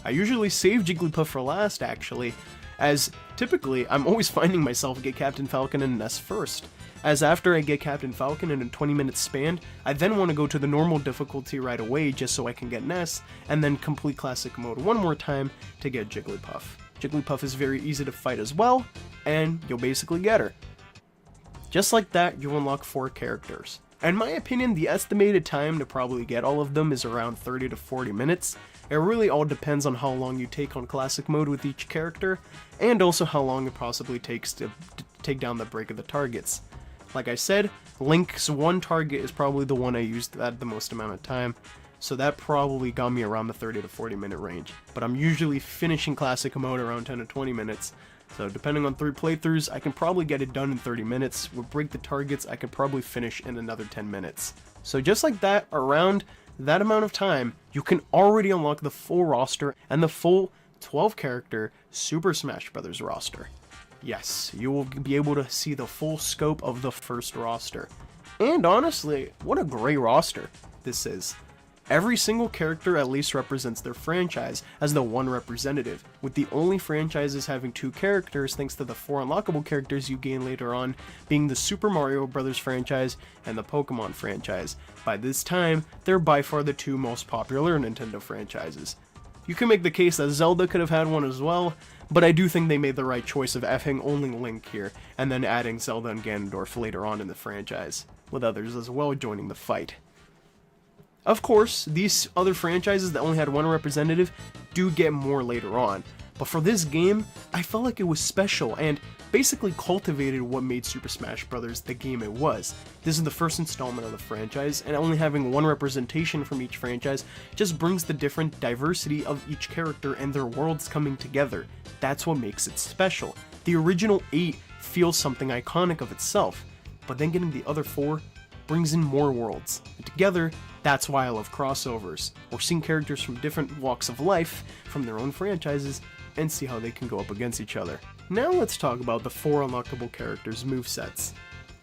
I usually save Jigglypuff for last actually, as typically I'm always finding myself get Captain Falcon and Ness first. As after I get Captain Falcon in a 20-minute span, I then want to go to the normal difficulty right away just so I can get Ness, and then complete classic mode one more time to get Jigglypuff. Jigglypuff is very easy to fight as well, and you'll basically get her. Just like that, you unlock 4 characters. In my opinion, the estimated time to probably get all of them is around 30 to 40 minutes. It really all depends on how long you take on classic mode with each character, and also how long it possibly takes to take down the break of the targets. Like I said, Link's one target is probably the one I used at the most amount of time, so that probably got me around the 30 to 40 minute range. But I'm usually finishing classic mode around 10 to 20 minutes, so depending on 3 playthroughs, I can probably get it done in 30 minutes. With break the targets, I can probably finish in another 10 minutes. So just like that, around that amount of time, you can already unlock the full roster and the full 12 character Super Smash Bros. Roster. Yes, you will be able to see the full scope of the first roster. And honestly, what a great roster this is. Every single character at least represents their franchise as the one representative, with the only franchises having 2 characters thanks to the 4 unlockable characters you gain later on being the Super Mario Bros. Franchise and the Pokemon franchise. By this time, they're by far the 2 most popular Nintendo franchises. You can make the case that Zelda could have had one as well, but I do think they made the right choice of effing only Link here, and then adding Zelda and Ganondorf later on in the franchise, with others as well joining the fight. Of course, these other franchises that only had 1 representative do get more later on, but for this game, I felt like it was special and basically cultivated what made Super Smash Bros. The game it was. This is the first installment of the franchise, and only having 1 representation from each franchise just brings the different diversity of each character and their worlds coming together. That's what makes it special. The original 8 feels something iconic of itself, but then getting the other 4 brings in more worlds. And together, that's why I love crossovers, or seeing characters from different walks of life from their own franchises and see how they can go up against each other. Now let's talk about the 4 unlockable characters' movesets.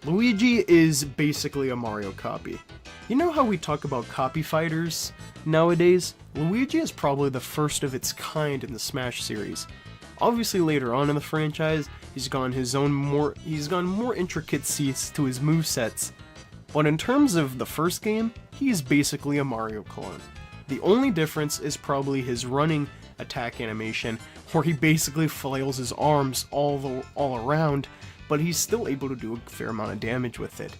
Luigi is basically a Mario copy. You know how we talk about copy fighters nowadays? Luigi is probably the first of its kind in the Smash series. Obviously later on in the franchise, he's gone more intricacies to his movesets, but in terms of the first game, he's basically a Mario clone. The only difference is probably his running attack animation, where he basically flails his arms all around, but he's still able to do a fair amount of damage with it.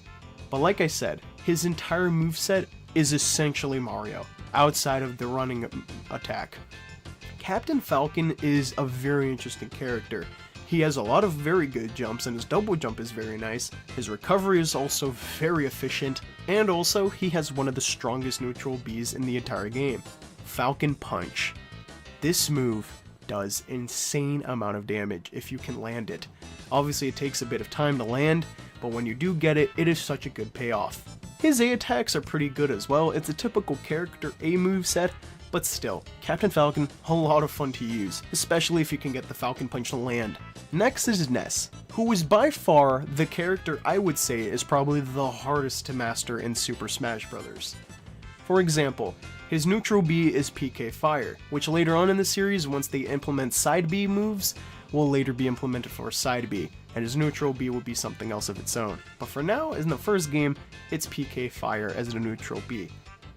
But like I said, his entire moveset is essentially Mario, outside of the running attack. Captain Falcon is a very interesting character. He has a lot of very good jumps, and his double jump is very nice. His recovery is also very efficient, and also he has one of the strongest neutral Bs in the entire game, Falcon Punch. This move does insane amount of damage if you can land it. Obviously it takes a bit of time to land, but when you do get it, it is such a good payoff. His A attacks are pretty good as well. It's a typical character A moveset, but still, Captain Falcon, a lot of fun to use, especially if you can get the Falcon Punch to land. Next is Ness, who is by far the character I would say is probably the hardest to master in Super Smash Bros. For example, his neutral B is PK Fire, which later on in the series, once they implement side B moves, will later be implemented for side B, and his neutral B will be something else of its own. But for now, in the first game, it's PK Fire as the neutral B.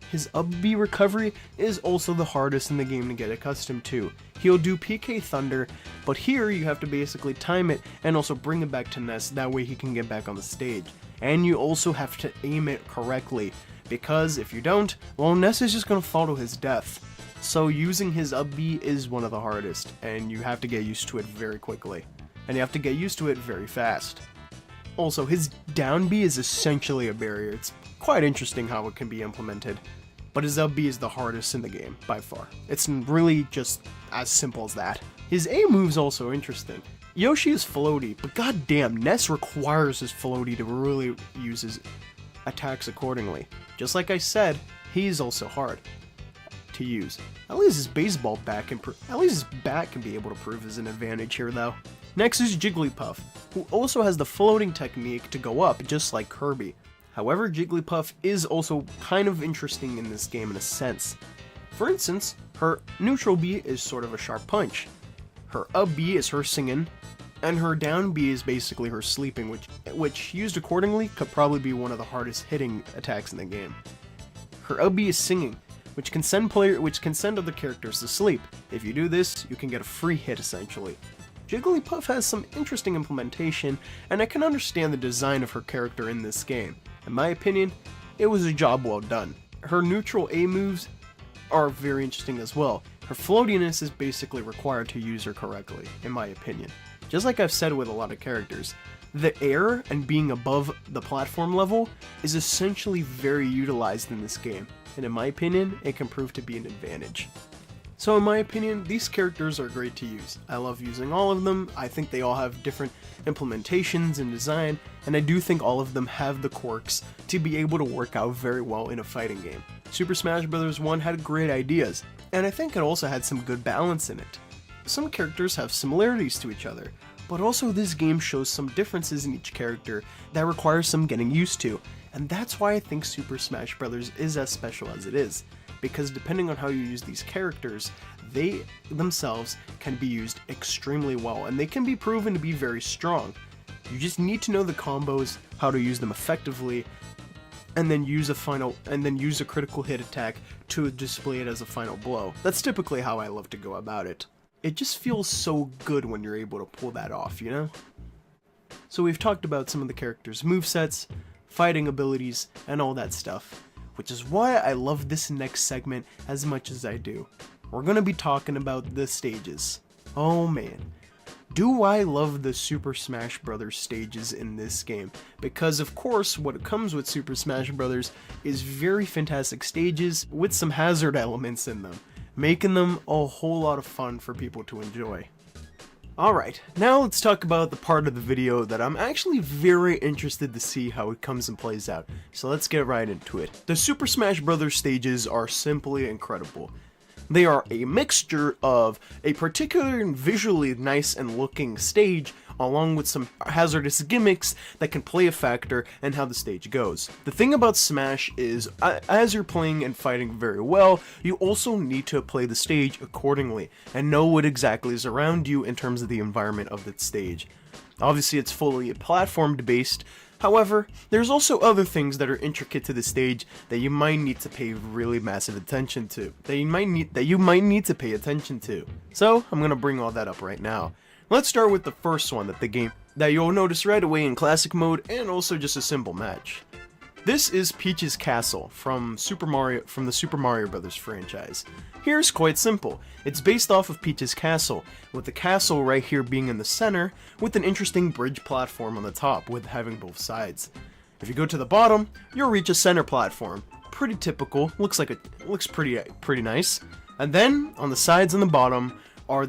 His up B recovery is also the hardest in the game to get accustomed to. He'll do PK Thunder, but here you have to basically time it and also bring it back to Ness, that way he can get back on the stage. And you also have to aim it correctly, because if you don't, well, Ness is just going to fall to his death. So using his up B is one of the hardest, and you have to get used to it very quickly. And you have to get used to it very fast. Also, his down B is essentially a barrier. It's quite interesting how it can be implemented. But his up B is the hardest in the game, by far. It's really just as simple as that. His A move's also interesting. Yoshi is floaty, but goddamn, Ness requires his floaty to really use his attacks accordingly. Just like I said, he's also hard to use. At least his baseball bat can be able to prove as an advantage here though. Next is Jigglypuff, who also has the floating technique to go up, just like Kirby. However, Jigglypuff is also kind of interesting in this game in a sense. For instance, her neutral B is sort of a sharp punch, her up B is her singing, and her down B is basically her sleeping, which used accordingly could probably be one of the hardest hitting attacks in the game. Her up B is singing, which can send other characters to sleep. If you do this, you can get a free hit essentially. Jigglypuff has some interesting implementation, and I can understand the design of her character in this game. In my opinion, it was a job well done. Her neutral A moves are very interesting as well. Her floatiness is basically required to use her correctly, in my opinion. Just like I've said with a lot of characters, the air and being above the platform level is essentially very utilized in this game, and in my opinion, it can prove to be an advantage. So in my opinion, these characters are great to use. I love using all of them. I think they all have different implementations and design, and I do think all of them have the quirks to be able to work out very well in a fighting game. Super Smash Bros. 1 had great ideas, and I think it also had some good balance in it. Some characters have similarities to each other, but also this game shows some differences in each character that require some getting used to, and that's why I think Super Smash Bros. Is as special as it is. Because depending on how you use these characters, they themselves can be used extremely well, and they can be proven to be very strong. You just need to know the combos, how to use them effectively, and then use a critical hit attack to display it as a final blow. That's typically how I love to go about it. It just feels so good when you're able to pull that off, you know? So we've talked about some of the characters' movesets, fighting abilities, and all that stuff, which is why I love this next segment as much as I do. We're gonna be talking about the stages. Oh man, do I love the Super Smash Bros. Stages in this game, because of course what comes with Super Smash Bros. Is very fantastic stages with some hazard elements in them, making them a whole lot of fun for people to enjoy. Alright, now let's talk about the part of the video that I'm actually very interested to see how it comes and plays out, so let's get right into it. The Super Smash Bros. Stages are simply incredible. They are a mixture of a particular and visually nice and looking stage along with some hazardous gimmicks that can play a factor in how the stage goes. The thing about Smash is, as you're playing and fighting very well, you also need to play the stage accordingly and know what exactly is around you in terms of the environment of the stage. Obviously it's fully platformed based, however, there's also other things that are intricate to the stage that you might need to pay really massive attention to. That you might need to pay attention to. So, I'm gonna bring all that up right now. Let's start with the first one that you'll notice right away in classic mode and also just a simple match. This is Peach's Castle from the Super Mario Bros. Franchise. Here's quite simple. It's based off of Peach's Castle, with the castle right here being in the center, with an interesting bridge platform on the top with having both sides. If you go to the bottom, you'll reach a center platform. Pretty typical, looks pretty nice. And then on the sides and the bottom are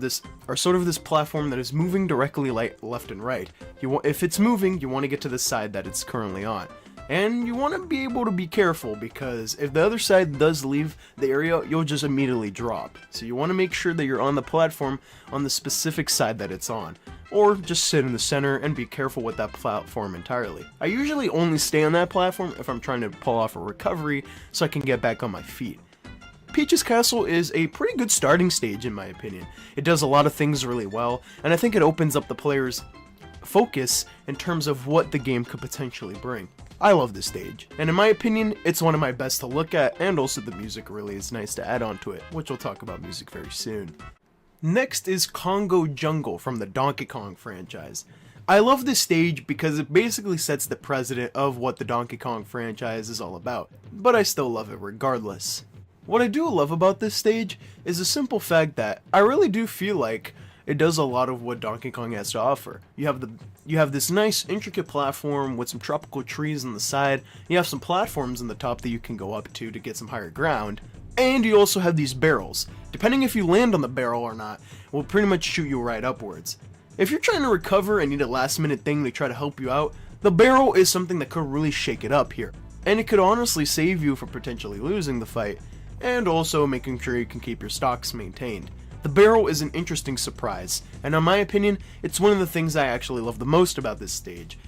sort of this platform that is moving directly left and right. If it's moving, you want to get to the side that it's currently on. And you want to be able to be careful, because if the other side does leave the area, you'll just immediately drop. So you want to make sure that you're on the platform on the specific side that it's on. Or just sit in the center and be careful with that platform entirely. I usually only stay on that platform if I'm trying to pull off a recovery so I can get back on my feet. Peach's Castle is a pretty good starting stage in my opinion. It does a lot of things really well, and I think it opens up the player's focus in terms of what the game could potentially bring. I love this stage, and in my opinion, it's one of my best to look at, and also the music really is nice to add on to it, which we'll talk about music very soon. Next is Congo Jungle from the Donkey Kong franchise. I love this stage because it basically sets the precedent of what the Donkey Kong franchise is all about, but I still love it regardless. What I do love about this stage is the simple fact that I really do feel like it does a lot of what Donkey Kong has to offer. You have this nice intricate platform with some tropical trees on the side. You have some platforms on the top that you can go up to get some higher ground. And you also have these barrels. Depending if you land on the barrel or not, will pretty much shoot you right upwards. If you're trying to recover and need a last minute thing to try to help you out, the barrel is something that could really shake it up here. And it could honestly save you from potentially losing the fight, and also making sure you can keep your stocks maintained. The barrel is an interesting surprise, and in my opinion, it's one of the things I actually love the most about this stage.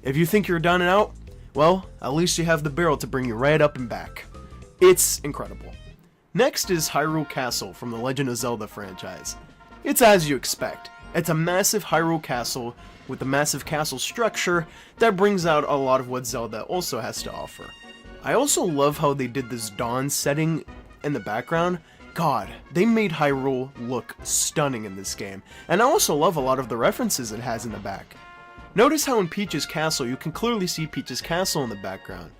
If you think you're down and out, well, at least you have the barrel to bring you right up and back. It's incredible. Next is Hyrule Castle from the Legend of Zelda franchise. It's as you expect. It's a massive Hyrule Castle with a massive castle structure that brings out a lot of what Zelda also has to offer. I also love how they did this dawn setting in the background. God, they made Hyrule look stunning in this game, and I also love a lot of the references it has in the back. Notice how in Peach's Castle you can clearly see Peach's Castle in the background.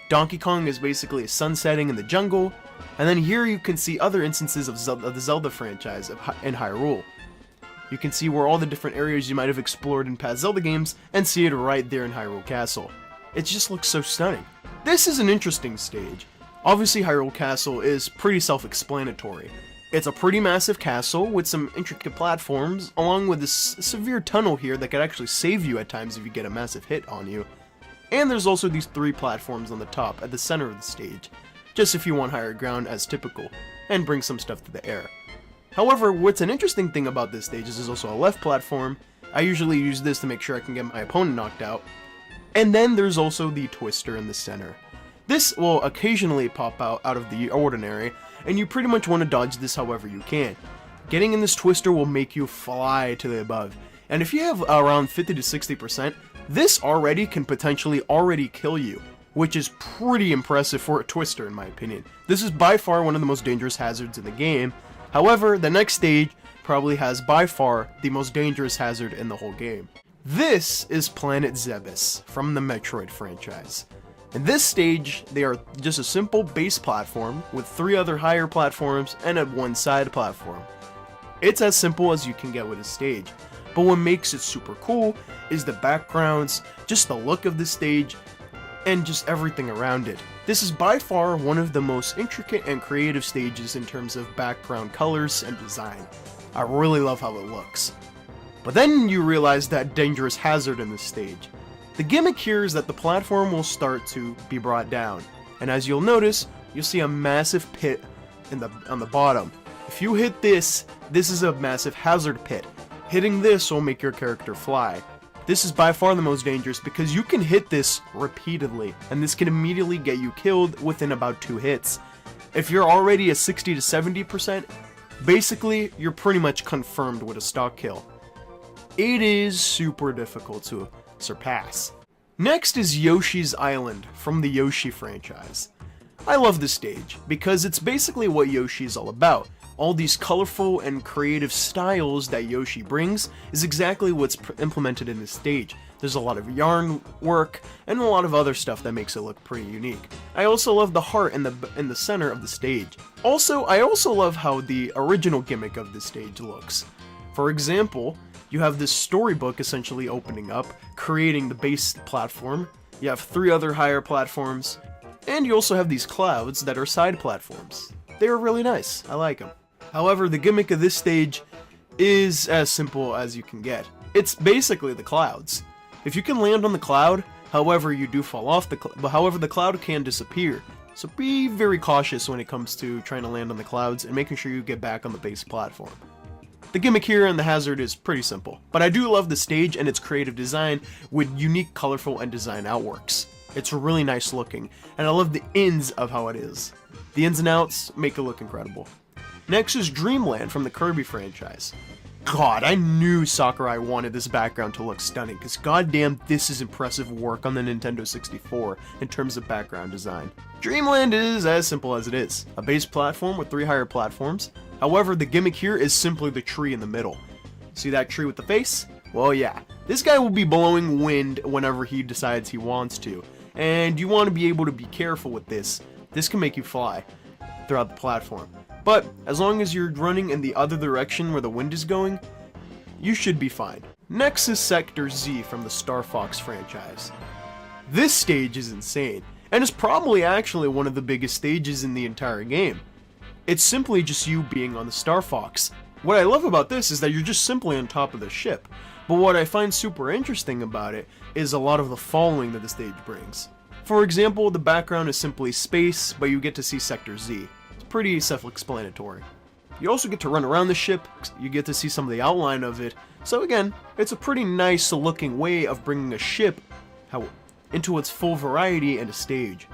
Donkey Kong is basically a sun setting in the jungle, and then here you can see other instances of the Zelda franchise in Hyrule. You can see where all the different areas you might have explored in past Zelda games, and see it right there in Hyrule Castle. It just looks so stunning. This is an interesting stage. Obviously, Hyrule Castle is pretty self-explanatory. It's a pretty massive castle with some intricate platforms, along with this severe tunnel here that could actually save you at times if you get a massive hit on you. And there's also these 3 platforms on the top at the center of the stage, just if you want higher ground as typical, and bring some stuff to the air. However, what's an interesting thing about this stage is there's also a left platform. I usually use this to make sure I can get my opponent knocked out. And then there's also the twister in the center. This will occasionally pop out of the ordinary, and you pretty much want to dodge this however you can. Getting in this twister will make you fly to the above, and if you have around 50 to 60%, this already can potentially already kill you, which is pretty impressive for a twister in my opinion. This is by far one of the most dangerous hazards in the game. However, the next stage probably has by far the most dangerous hazard in the whole game. This is Planet Zebes from the Metroid franchise. In this stage, they are just a simple base platform with 3 other higher platforms and a 1 side platform. It's as simple as you can get with a stage, but what makes it super cool is the backgrounds, just the look of the stage, and just everything around it. This is by far one of the most intricate and creative stages in terms of background colors and design. I really love how it looks. But then you realize that dangerous hazard in this stage. The gimmick here is that the platform will start to be brought down, and as you'll notice, you'll see a massive pit on the bottom. If you hit this is a massive hazard pit. Hitting this will make your character fly. This is by far the most dangerous because you can hit this repeatedly, and this can immediately get you killed within about 2 hits. If you're already at 60 to 70%, basically you're pretty much confirmed with a stock kill. It is super difficult to surpass. Next is Yoshi's Island from the Yoshi franchise. I love this stage because it's basically what Yoshi is all about. All these colorful and creative styles that Yoshi brings is exactly what's implemented in this stage. There's a lot of yarn work and a lot of other stuff that makes it look pretty unique. I also love the heart in the center of the stage. I also love how the original gimmick of this stage looks. For example, you have this storybook essentially opening up, creating the base platform. You have 3 other higher platforms, and you also have these clouds that are side platforms. They are really nice. I like them. However, the gimmick of this stage is as simple as you can get. It's basically the clouds. If you can land on the cloud, however, you do fall off the cloud can disappear. So be very cautious when it comes to trying to land on the clouds and making sure you get back on the base platform. The gimmick here and the hazard is pretty simple, but I do love the stage and its creative design with unique, colorful, and design outworks. It's really nice looking, and I love the ins of how it is. The ins and outs make it look incredible. Next is Dreamland from the Kirby franchise. God, I knew Sakurai wanted this background to look stunning, because goddamn this is impressive work on the Nintendo 64 in terms of background design. Dreamland is as simple as it is, a base platform with 3 higher platforms. However, the gimmick here is simply the tree in the middle. See that tree with the face? Well, yeah, this guy will be blowing wind whenever he decides he wants to, and you want to be able to be careful with this. This can make you fly throughout the platform. But as long as you're running in the other direction where the wind is going, you should be fine. Next is Sector Z from the Star Fox franchise. This stage is insane, and is probably actually one of the biggest stages in the entire game. It's simply just you being on the Star Fox. What I love about this is that you're just simply on top of the ship, but what I find super interesting about it is a lot of the following that the stage brings. For example, the background is simply space, but you get to see Sector Z. Pretty self-explanatory. You also get to run around the ship, you get to see some of the outline of it, so again, it's a pretty nice looking way of bringing a ship into its full variety and a stage.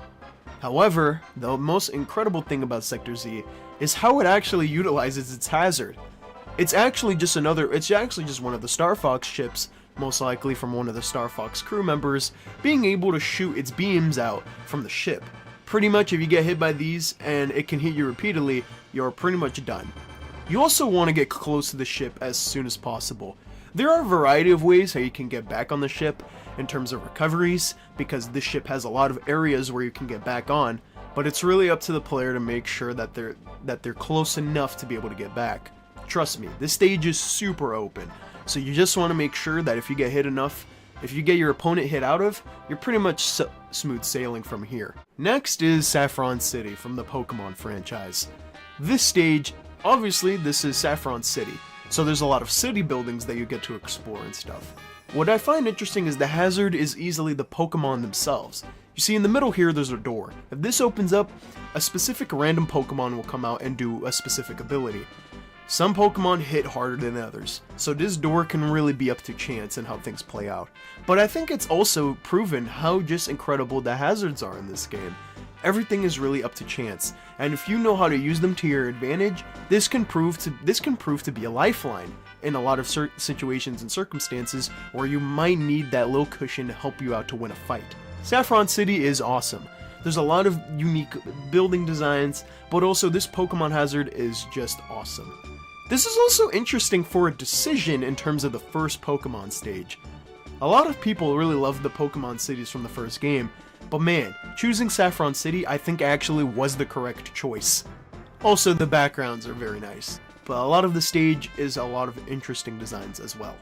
However, the most incredible thing about Sector Z is how it actually utilizes its hazard. It's actually just one of the Star Fox ships, most likely from one of the Star Fox crew members, being able to shoot its beams out from the ship. Pretty much if you get hit by these and it can hit you repeatedly, you're pretty much done. You also want to get close to the ship as soon as possible. There are a variety of ways how you can get back on the ship in terms of recoveries, because this ship has a lot of areas where you can get back on, but it's really up to the player to make sure that they're close enough to be able to get back. Trust me, this stage is super open, so you just want to make sure that if you get hit enough, if you get your opponent hit out of, you're pretty much smooth sailing from here. Next is Saffron City from the Pokemon franchise. This stage, obviously this is Saffron City, so there's a lot of city buildings that you get to explore and stuff. What I find interesting is the hazard is easily the Pokemon themselves. You see in the middle here there's a door. If this opens up, a specific random Pokemon will come out and do a specific ability. Some Pokemon hit harder than others, so this door can really be up to chance and how things play out. But I think it's also proven how just incredible the hazards are in this game. Everything is really up to chance, and if you know how to use them to your advantage, this can prove to be a lifeline in a lot of situations and circumstances where you might need that little cushion to help you out to win a fight. Saffron City is awesome. There's a lot of unique building designs, but also this Pokemon hazard is just awesome. This is also interesting for a decision in terms of the first Pokemon stage. A lot of people really love the Pokemon cities from the first game, but man, choosing Saffron City I think actually was the correct choice. Also, the backgrounds are very nice, but a lot of the stage is a lot of interesting designs as well.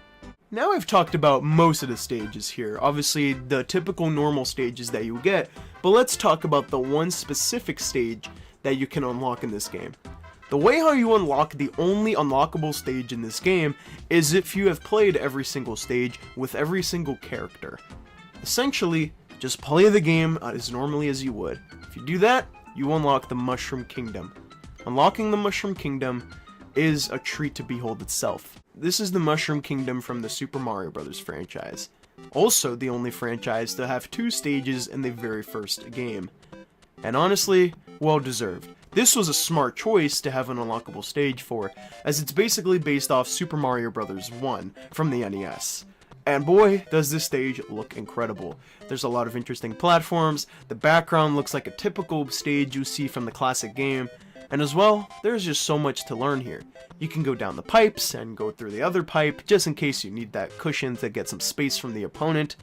Now I've talked about most of the stages here, obviously the typical normal stages that you get, but let's talk about the one specific stage that you can unlock in this game. The way how you unlock the only unlockable stage in this game is if you have played every single stage with every single character. Essentially, just play the game as normally as you would. If you do that, you unlock the Mushroom Kingdom. Unlocking the Mushroom Kingdom is a treat to behold itself. This is the Mushroom Kingdom from the Super Mario Bros. Franchise. Also the only franchise to have 2 stages in the very first game. And honestly, well deserved. This was a smart choice to have an unlockable stage for, as it's basically based off Super Mario Bros. 1 from the NES. And boy, does this stage look incredible. There's a lot of interesting platforms, the background looks like a typical stage you see from the classic game, and as well, there's just so much to learn here. You can go down the pipes and go through the other pipe, just in case you need that cushion to get some space from the opponent.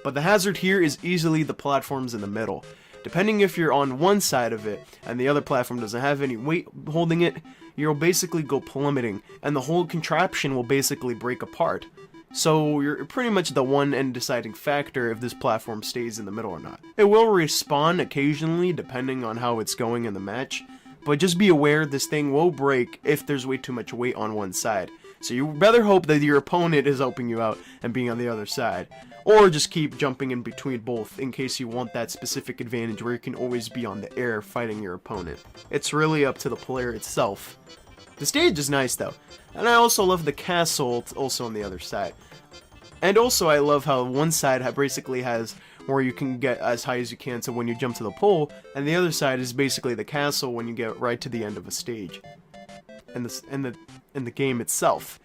But the hazard here is easily the platforms in the middle. Depending if you're on one side of it and the other platform doesn't have any weight holding it, you'll basically go plummeting and the whole contraption will basically break apart. So you're pretty much the one and deciding factor if this platform stays in the middle or not. It will respawn occasionally depending on how it's going in the match, But just be aware, this thing will break if there's way too much weight on one side. So you better hope that your opponent is helping you out and being on the other side. Or just keep jumping in between both in case you want that specific advantage where you can always be on the air fighting your opponent. It's really up to the player itself. The stage is nice though. And I also love the castle also on the other side. And also I love how one side basically has where you can get as high as you can so when you jump to the pole, and the other side is basically the castle when you get right to the end of a stage. And the game itself.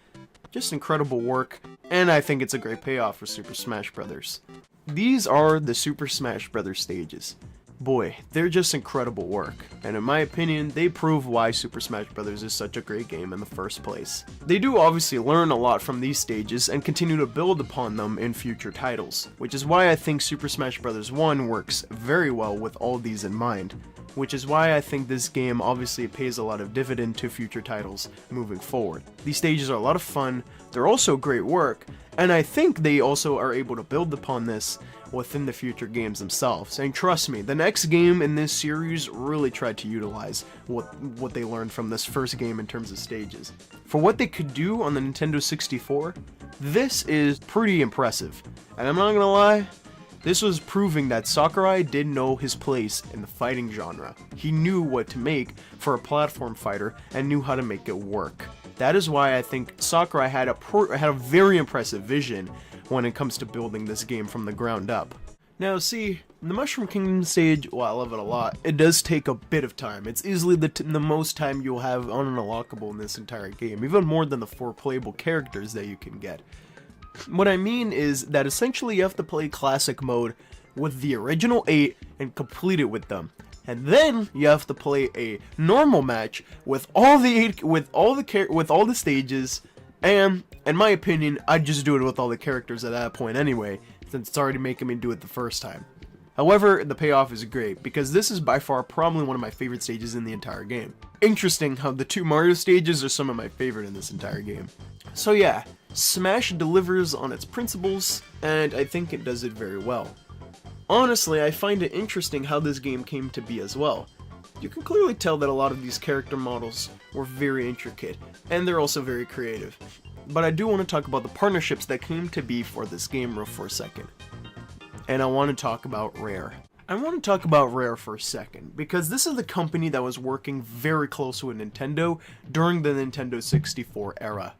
Just incredible work, and I think it's a great payoff for Super Smash Bros. These are the Super Smash Bros. Stages. Boy, they're just incredible work, and in my opinion, they prove why Super Smash Bros. Is such a great game in the first place. They do obviously learn a lot from these stages and continue to build upon them in future titles, which is why I think Super Smash Bros. 1 works very well with all these in mind, which is why I think this game obviously pays a lot of dividend to future titles moving forward. These stages are a lot of fun, they're also great work, and I think they also are able to build upon this within the future games themselves. And trust me, the next game in this series really tried to utilize what they learned from this first game in terms of stages. For what they could do on the Nintendo 64, this is pretty impressive. And I'm not gonna lie, this was proving that Sakurai did know his place in the fighting genre. He knew what to make for a platform fighter and knew how to make it work. That is why I think Sakurai had a very impressive vision when it comes to building this game from the ground up. Now see, the Mushroom Kingdom stage, well, I love it a lot. It does take a bit of time. It's easily the most time you'll have on an unlockable in this entire game, even more than the 4 playable characters that you can get. What I mean is that essentially you have to play classic mode with the original 8 and complete it with them. And then you have to play a normal match with all the stages, and in my opinion, I'd just do it with all the characters at that point anyway, since it's already making me do it the first time. However, the payoff is great, because this is by far probably one of my favorite stages in the entire game. Interesting how the 2 Mario stages are some of my favorite in this entire game. So yeah, Smash delivers on its principles, and I think it does it very well. Honestly, I find it interesting how this game came to be as well. You can clearly tell that a lot of these character models were very intricate, and they're also very creative. But I do want to talk about the partnerships that came to be for this game for a second. And I want to talk about Rare. I want to talk about Rare for a second, because this is the company that was working very close with Nintendo during the Nintendo 64 era.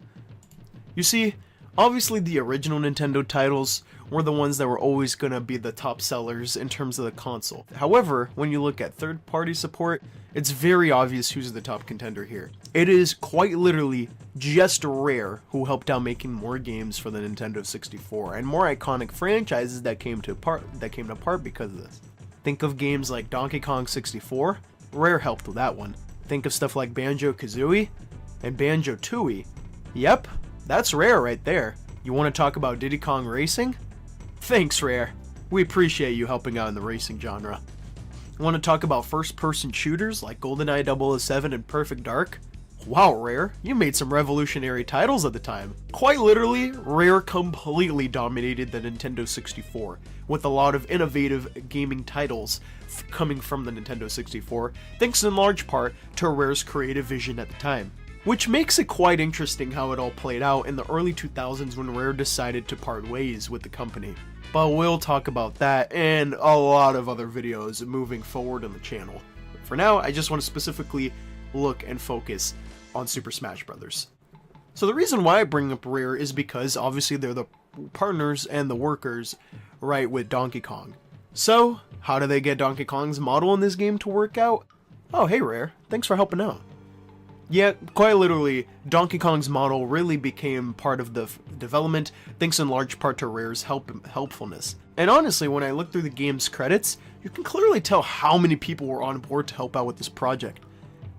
You see, obviously the original Nintendo titles were the ones that were always going to be the top sellers in terms of the console. However, when you look at third-party support, it's very obvious who's the top contender here. It is quite literally just Rare who helped out making more games for the Nintendo 64 and more iconic franchises that came to part because of this. Think of games like Donkey Kong 64, Rare helped with that one. Think of stuff like Banjo-Kazooie and Banjo-Tooie. Yep, that's Rare right there. You want to talk about Diddy Kong Racing? Thanks, Rare. We appreciate you helping out in the racing genre. Want to talk about first-person shooters like GoldenEye 007 and Perfect Dark? Wow, Rare, you made some revolutionary titles at the time. Quite literally, Rare completely dominated the Nintendo 64, with a lot of innovative gaming titles coming from the Nintendo 64, thanks in large part to Rare's creative vision at the time. Which makes it quite interesting how it all played out in the early 2000s when Rare decided to part ways with the company. But we'll talk about that and a lot of other videos moving forward on the channel. For now, I just want to specifically look and focus on Super Smash Bros. So the reason why I bring up Rare is because obviously they're the partners and the workers right with Donkey Kong. So, how do they get Donkey Kong's model in this game to work out? Oh, hey Rare, thanks for helping out. Yeah, quite literally, Donkey Kong's model really became part of the development, thanks in large part to Rare's helpfulness. And honestly, when I look through the game's credits, you can clearly tell how many people were on board to help out with this project.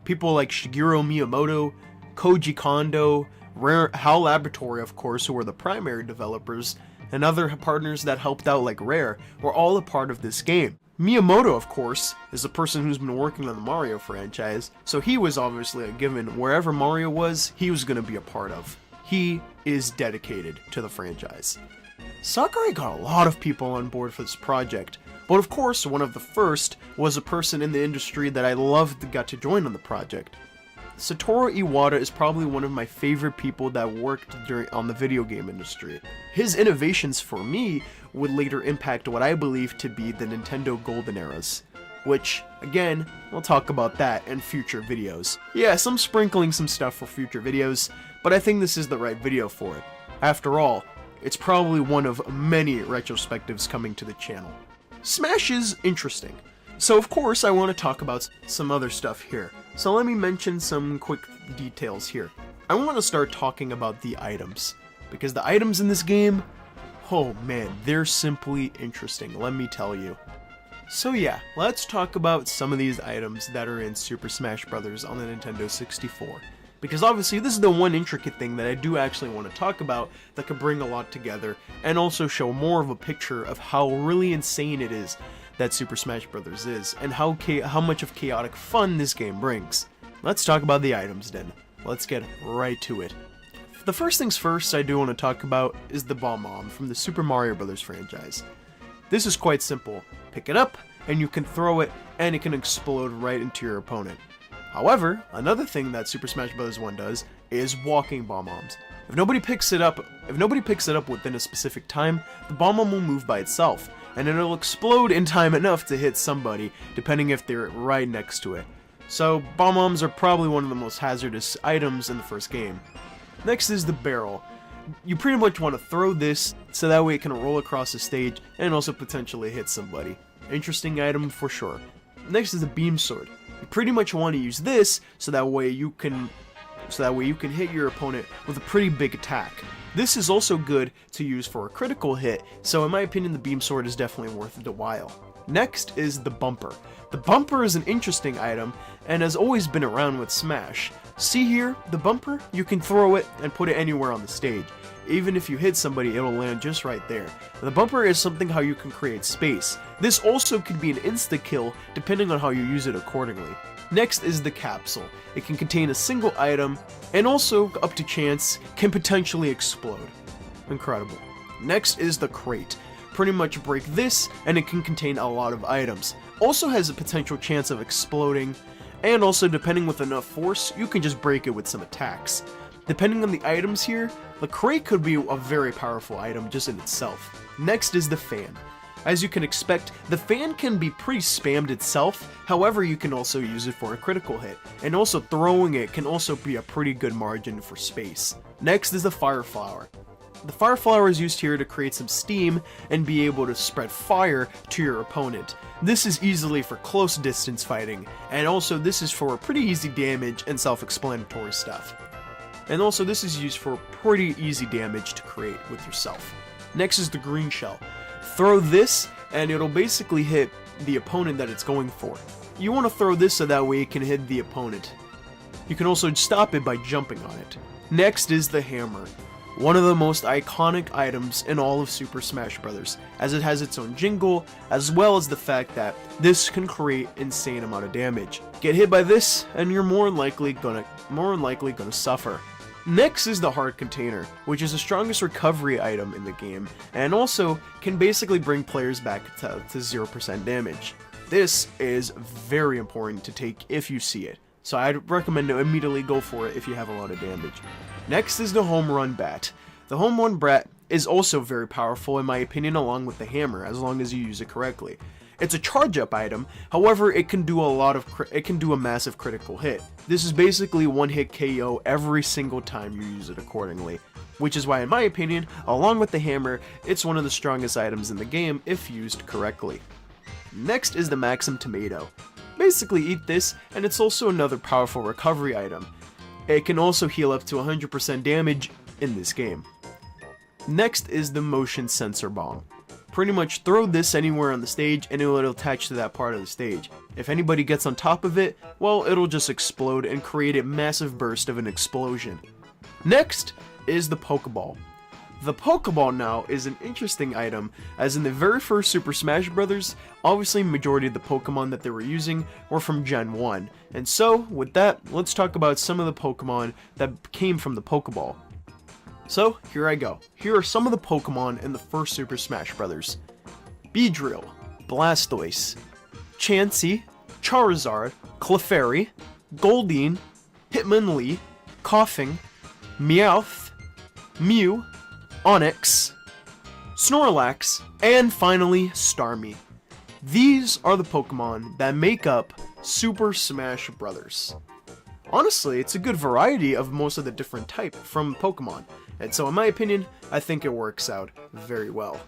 People like Shigeru Miyamoto, Koji Kondo, Rare, HAL Laboratory of course, who were the primary developers, and other partners that helped out like Rare, were all a part of this game. Miyamoto, of course, is the person who's been working on the Mario franchise, so he was obviously a given. Wherever Mario was, he was going to be a part of. He is dedicated to the franchise. Sakurai got a lot of people on board for this project, But of course, one of the first was a person in the industry that I loved that got to join on the project. Satoru Iwata is probably one of my favorite people that worked on the video game industry. His innovations for me would later impact what I believe to be the Nintendo Golden Eras. Which, again, we'll talk about that in future videos. Yes, I'm sprinkling some stuff for future videos, but I think this is the right video for it. After all, it's probably one of many retrospectives coming to the channel. Smash is interesting. So of course I want to talk about some other stuff here. So let me mention some quick details here. I want to start talking about the items. Because the items in this game, oh man, they're simply interesting, let me tell you. So yeah, let's talk about some of these items that are in Super Smash Bros. On the Nintendo 64. Because obviously this is the one intricate thing that I do actually want to talk about that could bring a lot together and also show more of a picture of how really insane it is that Super Smash Bros. Is and how much of chaotic fun this game brings. Let's talk about the items then. Let's get right to it. The first things first I do want to talk about is the Bomb-Bomb from the Super Mario Bros. Franchise. This is quite simple. Pick it up and you can throw it and it can explode right into your opponent. However, another thing that Super Smash Bros. 1 does is walking bomb-bombs. If nobody picks it up within a specific time, the bomb-bomb will move by itself, and it'll explode in time enough to hit somebody, depending if they're right next to it. So, bomb-bombs are probably one of the most hazardous items in the first game. Next is the barrel. You pretty much want to throw this so that way it can roll across the stage and also potentially hit somebody. Interesting item for sure. Next is the beam sword. You pretty much want to use this so that way you can hit your opponent with a pretty big attack. This is also good to use for a critical hit, so in my opinion the beam sword is definitely worth the while. Next is the bumper. The bumper is an interesting item and has always been around with Smash. See here, the bumper, you can throw it and put it anywhere on the stage. Even if you hit somebody, it'll land just right there. The bumper is something how you can create space. This also could be an insta-kill, depending on how you use it accordingly. Next is the capsule. It can contain a single item, and also, up to chance, can potentially explode. Incredible. Next is the crate. Pretty much break this, and it can contain a lot of items. Also has a potential chance of exploding, and also depending with enough force, you can just break it with some attacks. Depending on the items here, the crate could be a very powerful item just in itself. Next is the fan. As you can expect, the fan can be pretty spammed itself, however you can also use it for a critical hit, and also throwing it can also be a pretty good margin for space. Next is the fire flower. The fire flower is used here to create some steam and be able to spread fire to your opponent. This is easily for close distance fighting, and also this is for pretty easy damage and self-explanatory stuff. And also this is used for pretty easy damage to create with yourself. Next is the green shell. Throw this and it'll basically hit the opponent that it's going for. You want to throw this so that way it can hit the opponent. You can also stop it by jumping on it. Next is the hammer. One of the most iconic items in all of Super Smash Bros. As it has its own jingle, as well as the fact that this can create insane amount of damage. Get hit by this and you're more than likely gonna suffer. Next is the heart container, which is the strongest recovery item in the game, and also can basically bring players back to 0% damage. This is very important to take if you see it, so I'd recommend to immediately go for it if you have a lot of damage. Next is the home run bat. The home run bat is also very powerful in my opinion along with the hammer, as long as you use it correctly. It's a charge-up item, however it can do a massive critical hit. This is basically one-hit KO every single time you use it accordingly, which is why in my opinion, along with the hammer, it's one of the strongest items in the game if used correctly. Next is the Maxim Tomato. Basically eat this, and it's also another powerful recovery item. It can also heal up to 100% damage in this game. Next is the Motion Sensor Bomb. Pretty much throw this anywhere on the stage and it will attach to that part of the stage. If anybody gets on top of it, well, it'll just explode and create a massive burst of an explosion. Next is the Pokeball. The Pokeball now is an interesting item, as in the very first Super Smash Bros., obviously majority of the Pokemon that they were using were from Gen 1. And so, with that, let's talk about some of the Pokemon that came from the Pokeball. So, here I go. Here are some of the Pokemon in the first Super Smash Bros. Beedrill, Blastoise, Chansey, Charizard, Clefairy, Goldeen, Hitmonlee, Koffing, Meowth, Mew, Onix, Snorlax, and finally Starmie. These are the Pokemon that make up Super Smash Bros. Honestly, it's a good variety of most of the different type from Pokemon, and so in my opinion, I think it works out very well.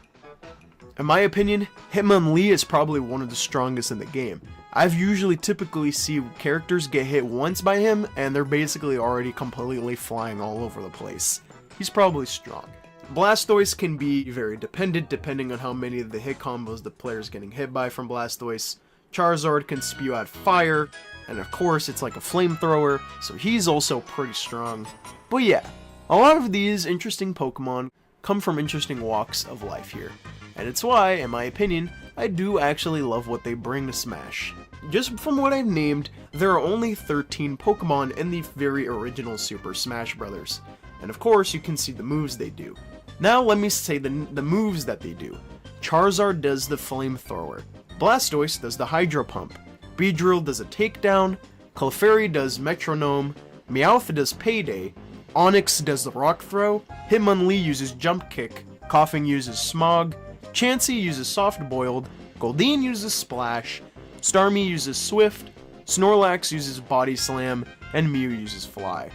In my opinion, Hitmonlee is probably one of the strongest in the game. I've usually typically see characters get hit once by him, and they're basically already completely flying all over the place. He's probably strong. Blastoise can be very dependent depending on how many of the hit combos the player's getting hit by from Blastoise. Charizard can spew out fire, and of course it's like a flamethrower, so he's also pretty strong. But yeah, a lot of these interesting Pokemon come from interesting walks of life here. And it's why, in my opinion, I do actually love what they bring to Smash. Just from what I've named, there are only 13 Pokemon in the very original Super Smash Bros. And of course, you can see the moves they do. Now let me say the moves that they do. Charizard does the Flamethrower. Blastoise does the Hydro Pump. Beedrill does a Takedown. Clefairy does Metronome. Meowth does Payday. Onix does the Rock Throw. Hitmonlee uses Jump Kick. Koffing uses Smog. Chansey uses Soft Boiled. Goldeen uses Splash. Starmie uses Swift. Snorlax uses Body Slam. And Mew uses Fly.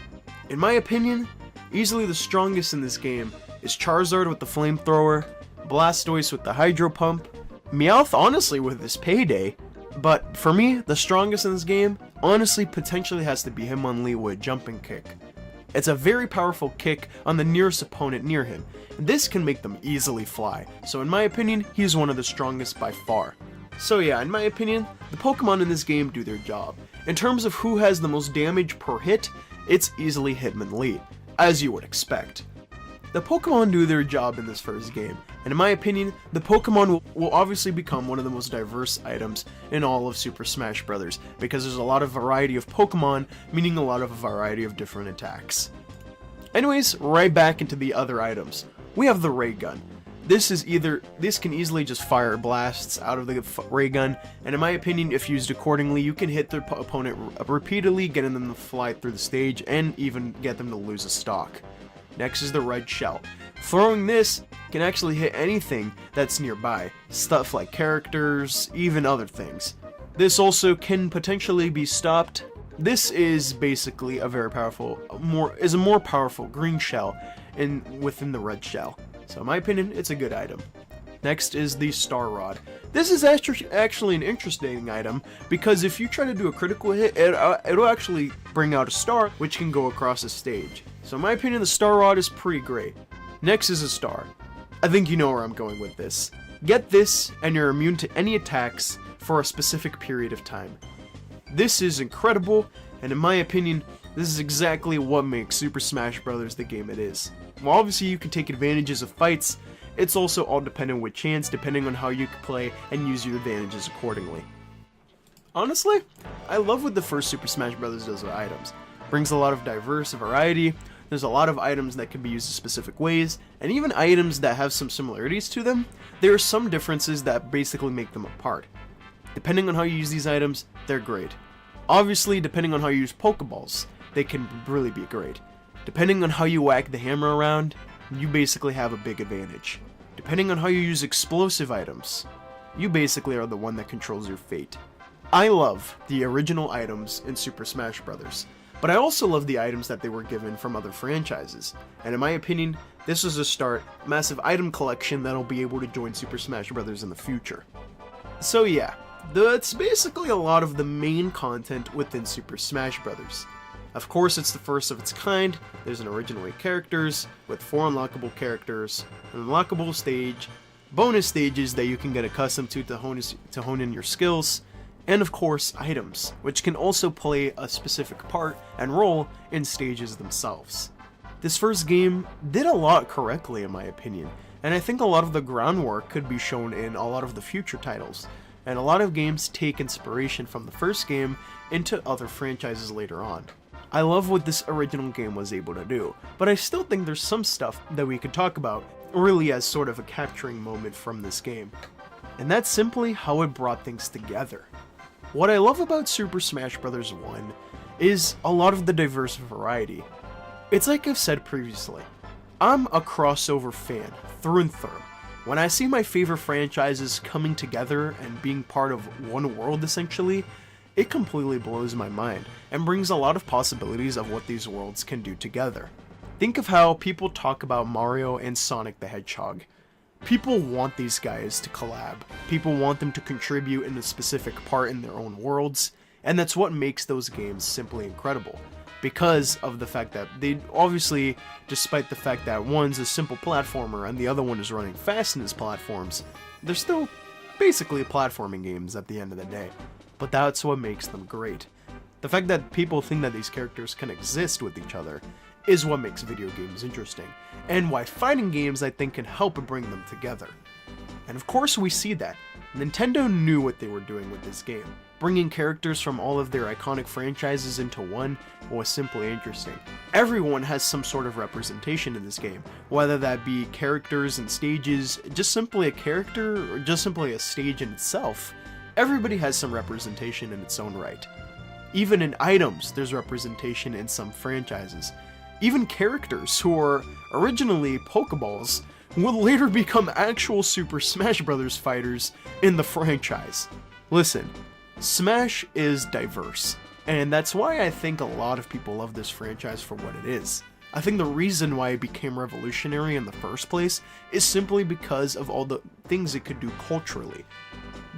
In my opinion, easily the strongest in this game is Charizard with the Flamethrower, Blastoise with the Hydro Pump, Meowth honestly with his Payday, but for me, the strongest in this game honestly potentially has to be Hitmonlee with Jumping Kick. It's a very powerful kick on the nearest opponent near him, and this can make them easily fly, so in my opinion, he's one of the strongest by far. So yeah, in my opinion, the Pokemon in this game do their job. In terms of who has the most damage per hit, it's easily Hitmonlee, as you would expect. The Pokemon do their job in this first game, and in my opinion, the Pokemon will obviously become one of the most diverse items in all of Super Smash Bros. Because there's a lot of variety of Pokemon, meaning a lot of variety of different attacks. Anyways, right back into the other items. We have the Ray Gun. This can easily just fire blasts out of the Ray Gun, and in my opinion, if used accordingly, you can hit the opponent repeatedly, getting them to fly through the stage, and even get them to lose a stock. Next is the Red Shell. Throwing this can actually hit anything that's nearby, stuff like characters, even other things. This also can potentially be stopped. This is basically a very powerful, a more powerful green shell within the Red Shell. So in my opinion, it's a good item. Next is the Star Rod. This is actually an interesting item, because if you try to do a critical hit, it'll actually bring out a star, which can go across the stage. So in my opinion, the Star Rod is pretty great. Next is a star. I think you know where I'm going with this. Get this, and you're immune to any attacks for a specific period of time. This is incredible, and in my opinion, this is exactly what makes Super Smash Bros. The game it is. While obviously you can take advantages of fights, it's also all dependent with chance, depending on how you can play and use your advantages accordingly. Honestly, I love what the first Super Smash Bros. Does with items. Brings a lot of diverse variety. There's a lot of items that can be used in specific ways, and even items that have some similarities to them, there are some differences that basically make them apart. Depending on how you use these items, they're great. Obviously, depending on how you use Pokeballs, they can really be great. Depending on how you whack the hammer around, you basically have a big advantage. Depending on how you use explosive items, you basically are the one that controls your fate. I love the original items in Super Smash Bros., but I also love the items that they were given from other franchises, and in my opinion, this was a massive item collection that'll be able to join Super Smash Bros. In the future. So yeah, that's basically a lot of the main content within Super Smash Bros. Of course, it's the first of its kind. There's an original 8 characters, with 4 unlockable characters, an unlockable stage, bonus stages that you can get accustomed to hone in your skills, and of course items, which can also play a specific part and role in stages themselves. This first game did a lot correctly in my opinion, and I think a lot of the groundwork could be shown in a lot of the future titles, and a lot of games take inspiration from the first game into other franchises later on. I love what this original game was able to do, but I still think there's some stuff that we could talk about really as sort of a capturing moment from this game. and that's simply how it brought things together. What I love about Super Smash Bros. 1 is a lot of the diverse variety. It's like I've said previously, I'm a crossover fan through and through. When I see my favorite franchises coming together and being part of one world essentially, it completely blows my mind and brings a lot of possibilities of what these worlds can do together. Think of how people talk about Mario and Sonic the Hedgehog. People want these guys to collab. People want them to contribute in a specific part in their own worlds, and that's what makes those games simply incredible. Because of the fact that they obviously, despite the fact that one's a simple platformer and the other one is running fast in his platforms, they're still basically platforming games at the end of the day. But that's what makes them great. The fact that people think that these characters can exist with each other is what makes video games interesting, and why fighting games I think can help bring them together. And of course we see that. Nintendo knew what they were doing with this game. Bringing characters from all of their iconic franchises into one was simply interesting. Everyone has some sort of representation in this game, whether that be characters and stages, just simply a character, or just simply a stage in itself. Everybody has some representation in its own right. Even in items, there's representation in some franchises. Even characters who are originally Pokeballs will later become actual Super Smash Bros. Fighters in the franchise. Listen, Smash is diverse, and that's why I think a lot of people love this franchise for what it is. I think the reason why it became revolutionary in the first place is simply because of all the things it could do culturally.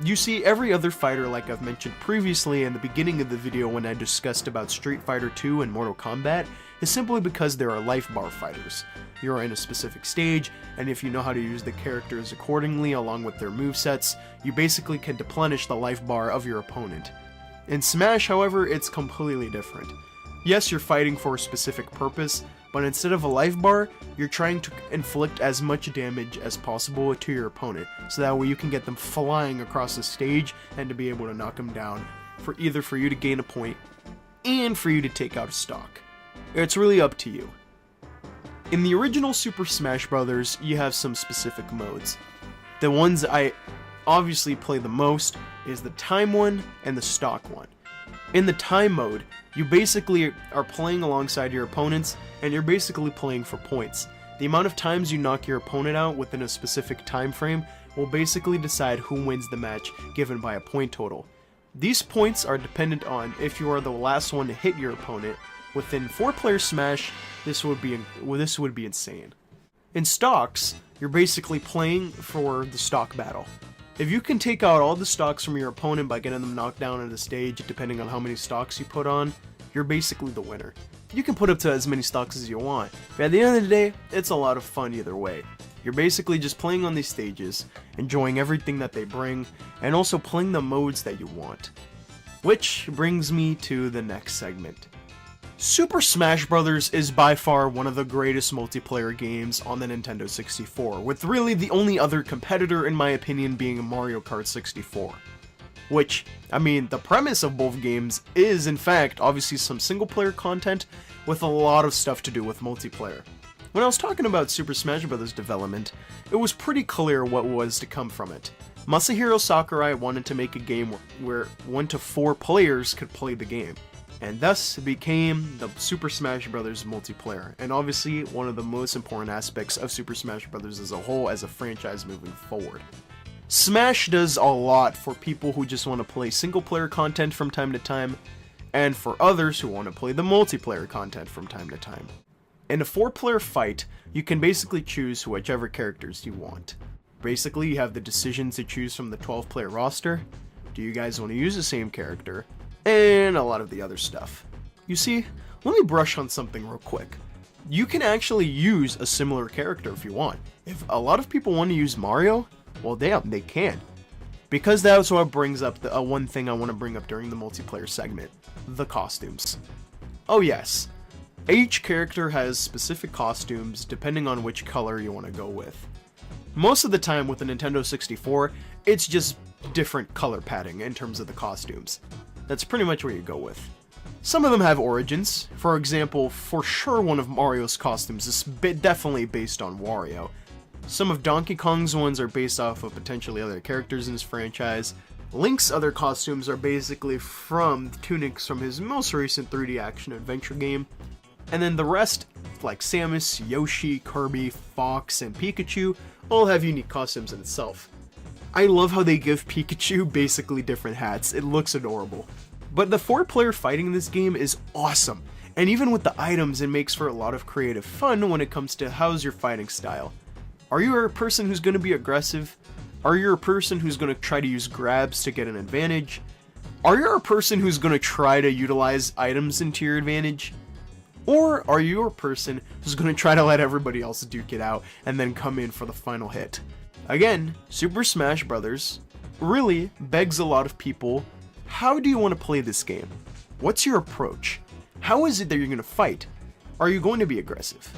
You see, every other fighter, like I've mentioned previously in the beginning of the video when I discussed about Street Fighter 2 and Mortal Kombat, is simply because there are life bar fighters. You're in a specific stage, and if you know how to use the characters accordingly along with their movesets, you basically can deplenish the life bar of your opponent. In Smash, however, it's completely different. Yes, you're fighting for a specific purpose, but instead of a life bar, you're trying to inflict as much damage as possible to your opponent, so that way you can get them flying across the stage and to be able to knock them down, for either for you to gain a point and for you to take out a stock. It's really up to you. In the original Super Smash Bros., you have some specific modes. The ones I obviously play the most is the time one and the stock one. In the time mode, you basically are playing alongside your opponents, and you're basically playing for points. The amount of times you knock your opponent out within a specific time frame will basically decide who wins the match, given by a point total. These points are dependent on if you are the last one to hit your opponent. Within 4-player Smash, this would be insane. In stocks, you're basically playing for the stock battle. If you can take out all the stocks from your opponent by getting them knocked down on the stage, depending on how many stocks you put on, you're basically the winner. You can put up to as many stocks as you want, but at the end of the day, it's a lot of fun either way. You're basically just playing on these stages, enjoying everything that they bring, and also playing the modes that you want. Which brings me to the next segment. Super Smash Bros. Is by far one of the greatest multiplayer games on the Nintendo 64, with really the only other competitor in my opinion being Mario Kart 64. Which, I mean, the premise of both games is in fact obviously some single player content with a lot of stuff to do with multiplayer. When I was talking about Super Smash Bros. Development, it was pretty clear what was to come from it. Masahiro Sakurai wanted to make a game where 1 to 4 players could play the game, and thus became the Super Smash Bros. Multiplayer, and obviously one of the most important aspects of Super Smash Bros. As a whole as a franchise moving forward. Smash does a lot for people who just want to play single player content from time to time, and for others who want to play the multiplayer content from time to time. In a 4-player fight, you can basically choose whichever characters you want. Basically, you have the decisions to choose from the 12-player roster. Do you guys want to use the same character? And a lot of the other stuff. You see, let me brush on something real quick. You can actually use a similar character if you want. If a lot of people want to use Mario, well damn, they can. Because that's what brings up the one thing I want to bring up during the multiplayer segment. The costumes. Oh yes, each character has specific costumes depending on which color you want to go with. Most of the time with the Nintendo 64, it's just different color padding in terms of the costumes. That's pretty much what you go with. Some of them have origins. For example, for sure one of Mario's costumes is definitely based on Wario. Some of Donkey Kong's ones are based off of potentially other characters in his franchise. Link's other costumes are basically from tunics from his most recent 3D action adventure game. And then the rest, like Samus, Yoshi, Kirby, Fox, and Pikachu, all have unique costumes in itself. I love how they give Pikachu basically different hats. It looks adorable. But the 4-player fighting in this game is awesome. And even with the items, it makes for a lot of creative fun when it comes to how's your fighting style. Are you a person who's going to be aggressive? Are you a person who's going to try to use grabs to get an advantage? Are you a person who's going to try to utilize items into your advantage? Or are you a person who's going to try to let everybody else duke it out and then come in for the final hit? Again, Super Smash Bros. Really begs a lot of people, how do you want to play this game? What's your approach? How is it that you're going to fight? Are you going to be aggressive?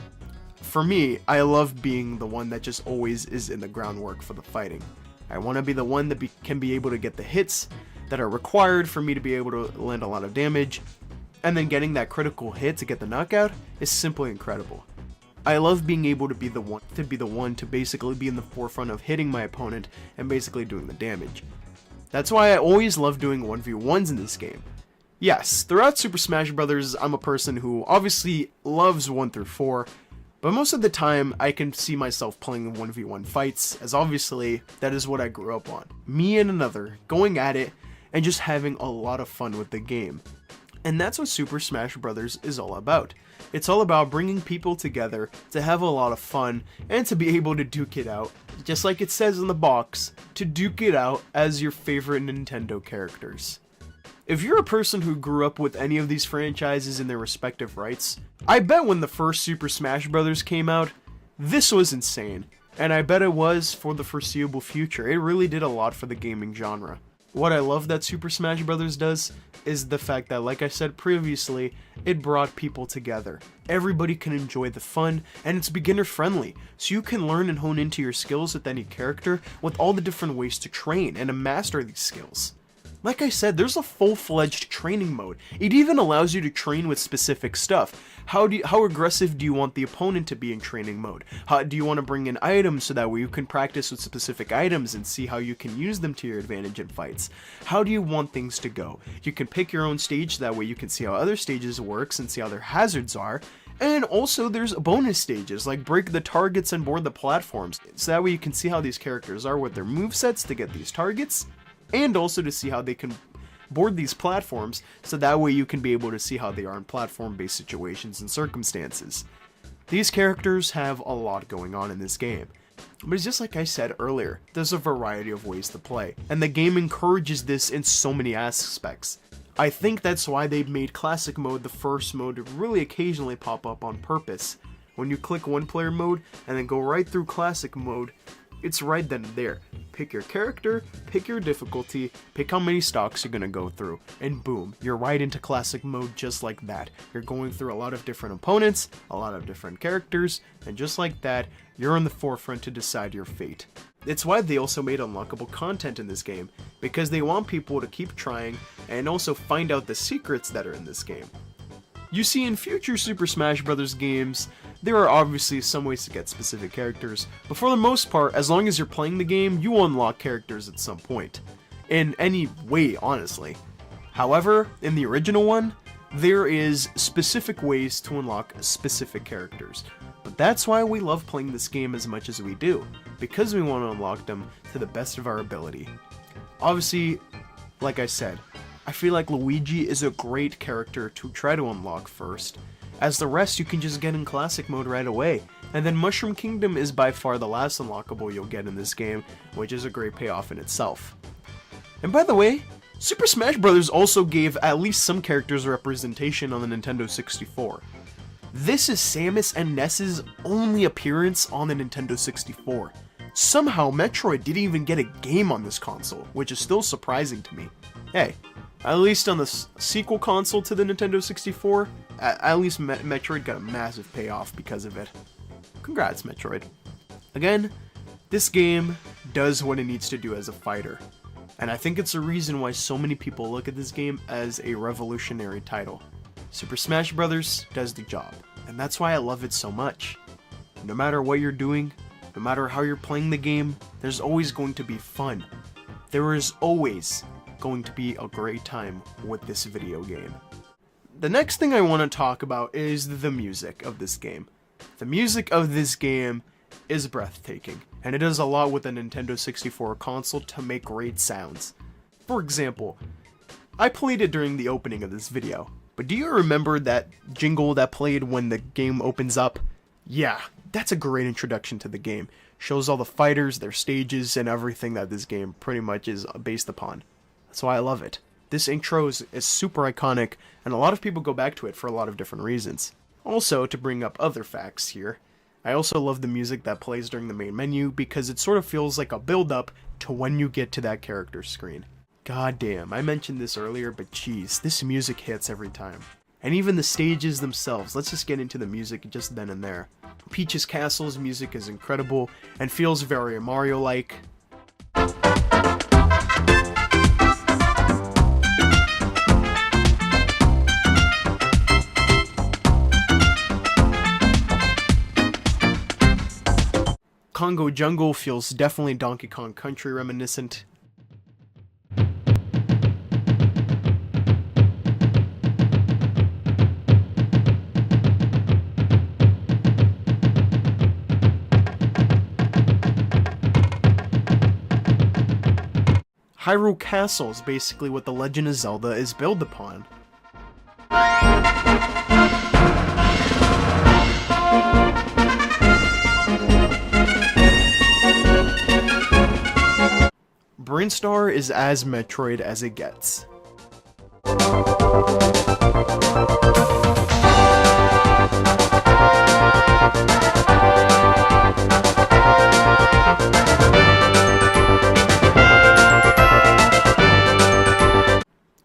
For me, I love being the one that just always is in the groundwork for the fighting. I want to be the one that can be able to get the hits that are required for me to be able to land a lot of damage, and then getting that critical hit to get the knockout is simply incredible. I love being able to be the one to basically be in the forefront of hitting my opponent and basically doing the damage. That's why I always love doing 1v1s in this game. Yes, throughout Super Smash Bros., I'm a person who obviously loves 1 through 4, but most of the time, I can see myself playing 1v1 fights, as obviously, that is what I grew up on. Me and another, going at it, and just having a lot of fun with the game. And that's what Super Smash Bros. Is all about. It's all about bringing people together to have a lot of fun, and to be able to duke it out, just like it says in the box, to duke it out as your favorite Nintendo characters. If you're a person who grew up with any of these franchises in their respective rights, I bet when the first Super Smash Bros. Came out, this was insane, and I bet it was for the foreseeable future. It really did a lot for the gaming genre. What I love that Super Smash Bros. Does is the fact that, like I said previously, it brought people together. Everybody can enjoy the fun, and it's beginner friendly, so you can learn and hone into your skills with any character with all the different ways to train and to master these skills. Like I said, there's a full-fledged training mode. It even allows you to train with specific stuff. How aggressive do you want the opponent to be in training mode? How do you want to bring in items so that way you can practice with specific items and see how you can use them to your advantage in fights? How do you want things to go? You can pick your own stage, that way you can see how other stages works and see how their hazards are. And also there's bonus stages, like break the targets and board the platforms, so that way you can see how these characters are with their movesets to get these targets, and also to see how they can board these platforms, so that way you can be able to see how they are in platform-based situations and circumstances. These characters have a lot going on in this game, but it's just like I said earlier, there's a variety of ways to play, and the game encourages this in so many aspects. I think that's why they made Classic Mode the first mode to really occasionally pop up on purpose. When you click 1-player mode and then go right through Classic Mode, it's right then and there. Pick your character, pick your difficulty, pick how many stocks you're gonna go through, and boom, you're right into Classic Mode just like that. You're going through a lot of different opponents, a lot of different characters, and just like that, you're on the forefront to decide your fate. It's why they also made unlockable content in this game, because they want people to keep trying and also find out the secrets that are in this game. You see, in future Super Smash Bros. Games, there are obviously some ways to get specific characters, but for the most part, as long as you're playing the game, you unlock characters at some point. In any way, honestly. However, in the original one, there is specific ways to unlock specific characters. But that's why we love playing this game as much as we do, because we want to unlock them to the best of our ability. Obviously, like I said, I feel like Luigi is a great character to try to unlock first, as the rest you can just get in Classic Mode right away, and then Mushroom Kingdom is by far the last unlockable you'll get in this game, which is a great payoff in itself. And by the way, Super Smash Bros. Also gave at least some characters representation on the Nintendo 64. This is Samus and Ness's only appearance on the Nintendo 64. Somehow Metroid didn't even get a game on this console, which is still surprising to me. Hey, at least on the sequel console to the Nintendo 64, at least Metroid got a massive payoff because of it. Congrats, Metroid. Again, this game does what it needs to do as a fighter, and I think it's a reason why so many people look at this game as a revolutionary title. Super Smash Bros. Does the job, and that's why I love it so much. No matter what you're doing, No matter how you're playing the game, there's always going to be fun. There is always going to be a great time with this video game. The next thing I want to talk about is the music of this game. The music of this game is breathtaking, and it does a lot with the Nintendo 64 console to make great sounds. For example, I played it during the opening of this video, but do you remember that jingle that played when the game opens up? Yeah, that's a great introduction to the game. Shows all the fighters, their stages, and everything that this game pretty much is based upon. That's why I love it. This intro is super iconic, and a lot of people go back to it for a lot of different reasons. Also, to bring up other facts here, I also love the music that plays during the main menu because it sort of feels like a build-up to when you get to that character screen. God damn, I mentioned this earlier, but geez, this music hits every time. And even the stages themselves, let's just get into the music just then and there. Peach's Castle's music is incredible and feels very Mario-like. Congo Jungle feels definitely Donkey Kong Country reminiscent. Hyrule Castle is basically what The Legend of Zelda is built upon. Brinstar is as Metroid as it gets.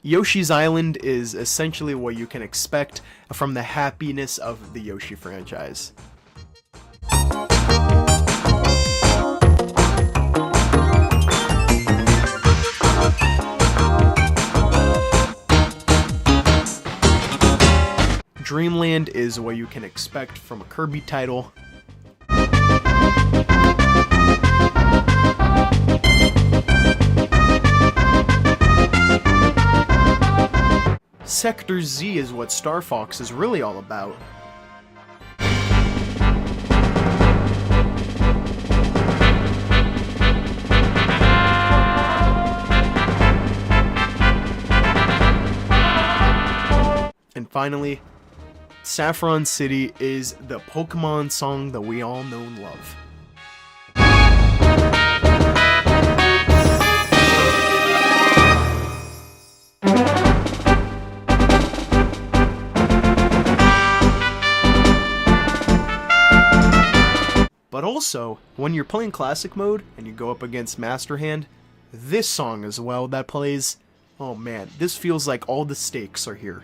Yoshi's Island is essentially what you can expect from the happiness of the Yoshi franchise. Dreamland is what you can expect from a Kirby title. Sector Z is what Star Fox is really all about. And finally, Saffron City is the Pokemon song that we all know and love. But also, when you're playing Classic Mode and you go up against Master Hand, this song as well that plays, oh man, this feels like all the stakes are here.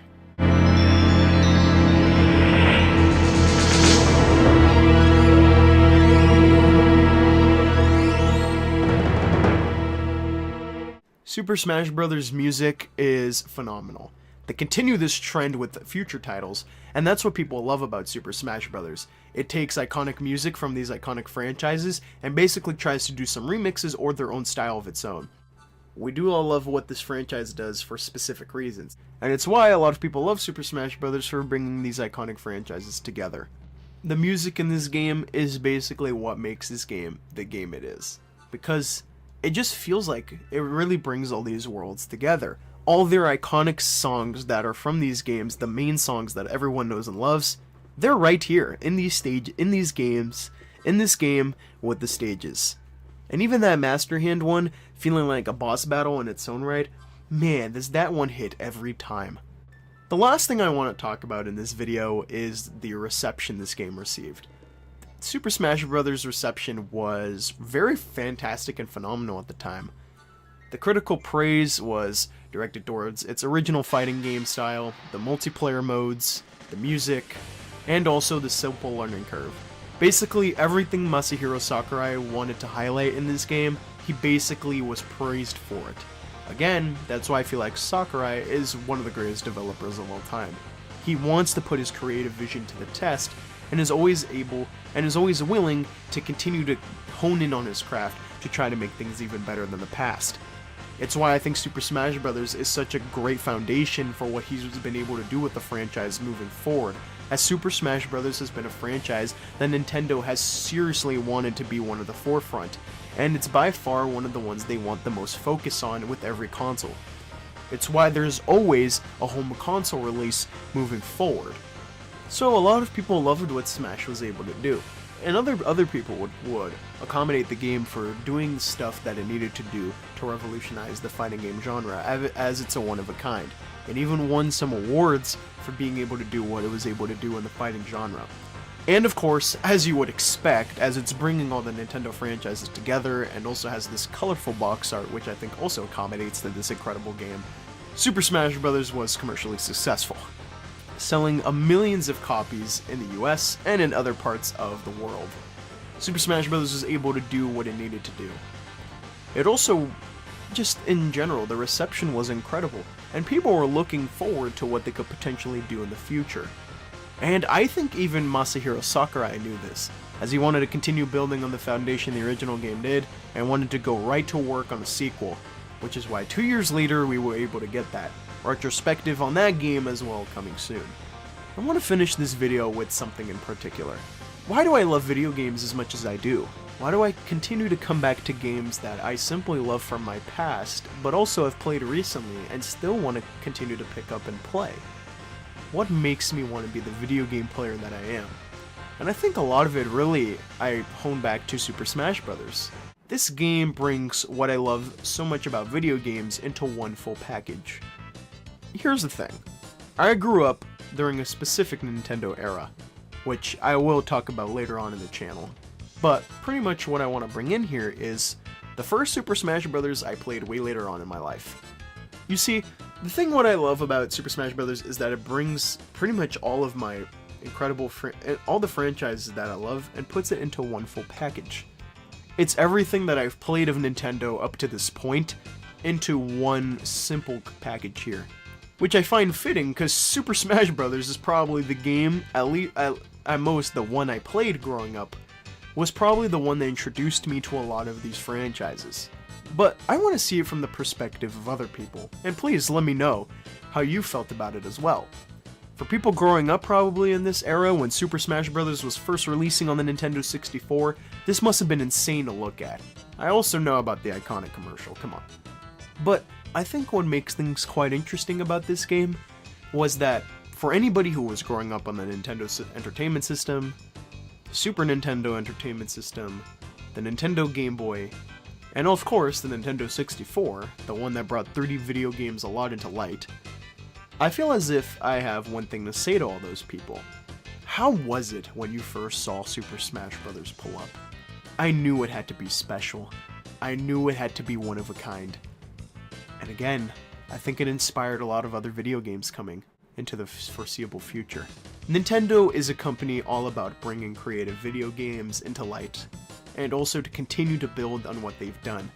Super Smash Bros. Music is phenomenal. They continue this trend with future titles, and that's what people love about Super Smash Bros. It takes iconic music from these iconic franchises and basically tries to do some remixes or their own style of its own. We do all love what this franchise does for specific reasons, and it's why a lot of people love Super Smash Bros. For bringing these iconic franchises together. The music in this game is basically what makes this game the game it is, because it just feels like it really brings all these worlds together. All their iconic songs that are from these games, the main songs that everyone knows and loves, they're right here in this game with the stages. And even that Master Hand one, feeling like a boss battle in its own right, man, does that one hit every time. The last thing I want to talk about in this video is the reception this game received. Super Smash Bros. Reception was very fantastic and phenomenal at the time. The critical praise was directed towards its original fighting game style, the multiplayer modes, the music, and also the simple learning curve. Basically, everything Masahiro Sakurai wanted to highlight in this game, he basically was praised for it. Again, that's why I feel like Sakurai is one of the greatest developers of all time. He wants to put his creative vision to the test, and is always willing to continue to hone in on his craft to try to make things even better than the past. It's why I think Super Smash Bros. Is such a great foundation for what he's been able to do with the franchise moving forward, as Super Smash Bros. Has been a franchise that Nintendo has seriously wanted to be one of the forefront, and it's by far one of the ones they want the most focus on with every console. It's why there's always a home console release moving forward. So a lot of people loved what Smash was able to do, and other people would accommodate the game for doing stuff that it needed to do to revolutionize the fighting game genre, as it's a one-of-a-kind, and even won some awards for being able to do what it was able to do in the fighting genre. And of course, as you would expect, as it's bringing all the Nintendo franchises together and also has this colorful box art, which I think also accommodates to this incredible game, Super Smash Bros. Was commercially successful, selling millions of copies in the US and in other parts of the world. Super Smash Bros. Was able to do what it needed to do. It also, just in general, the reception was incredible, and people were looking forward to what they could potentially do in the future. And I think even Masahiro Sakurai knew this, as he wanted to continue building on the foundation the original game did, and wanted to go right to work on a sequel, which is why 2 years later we were able to get that. Retrospective on that game as well coming soon. I want to finish this video with something in particular. Why do I love video games as much as I do? Why do I continue to come back to games that I simply love from my past, but also have played recently and still want to continue to pick up and play? What makes me want to be the video game player that I am? And I think a lot of it really I hone back to Super Smash Bros. This game brings what I love so much about video games into one full package. Here's the thing. I grew up during a specific Nintendo era, which I will talk about later on in the channel. But pretty much what I want to bring in here is the first Super Smash Bros. I played way later on in my life. You see, the thing what I love about Super Smash Bros. Is that it brings pretty much all of my incredible all the franchises that I love and puts it into one full package. It's everything that I've played of Nintendo up to this point into one simple package here, which I find fitting because Super Smash Bros. Is probably the game, at most the one I played growing up, was probably the one that introduced me to a lot of these franchises. But I want to see it from the perspective of other people, and please let me know how you felt about it as well. For people growing up probably in this era when Super Smash Bros. Was first releasing on the Nintendo 64, this must have been insane to look at. I also know about the iconic commercial, come on. But I think what makes things quite interesting about this game was that for anybody who was growing up on the Nintendo Entertainment System, Super Nintendo Entertainment System, the Nintendo Game Boy, and of course the Nintendo 64, the one that brought 3D video games a lot into light, I feel as if I have one thing to say to all those people. How was it when you first saw Super Smash Bros. Pull up? I knew it had to be special. I knew it had to be one of a kind. And again, I think it inspired a lot of other video games coming into the foreseeable future. Nintendo is a company all about bringing creative video games into light, and also to continue to build on what they've done.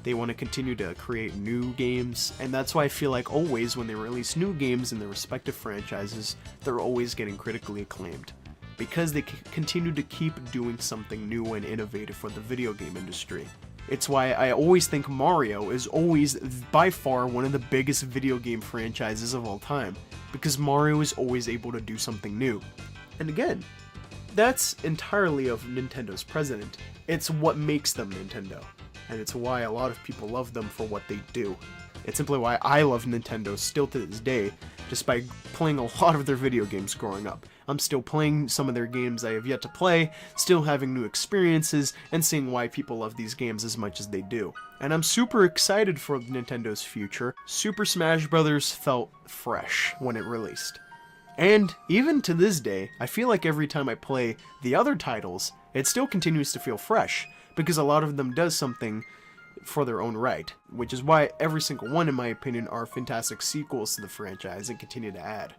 They want to continue to create new games, and that's why I feel like always when they release new games in their respective franchises, they're always getting critically acclaimed, because they continue to keep doing something new and innovative for the video game industry. It's why I always think Mario is always by far one of the biggest video game franchises of all time, because Mario is always able to do something new. And again, that's entirely of Nintendo's president. It's what makes them Nintendo, and it's why a lot of people love them for what they do. It's simply why I love Nintendo still to this day, despite playing a lot of their video games growing up. I'm still playing some of their games I have yet to play, still having new experiences, and seeing why people love these games as much as they do. And I'm super excited for Nintendo's future. Super Smash Bros. Felt fresh when it released. And even to this day, I feel like every time I play the other titles, it still continues to feel fresh, because a lot of them does something for their own right, which is why every single one, in my opinion, are fantastic sequels to the franchise and continue to add.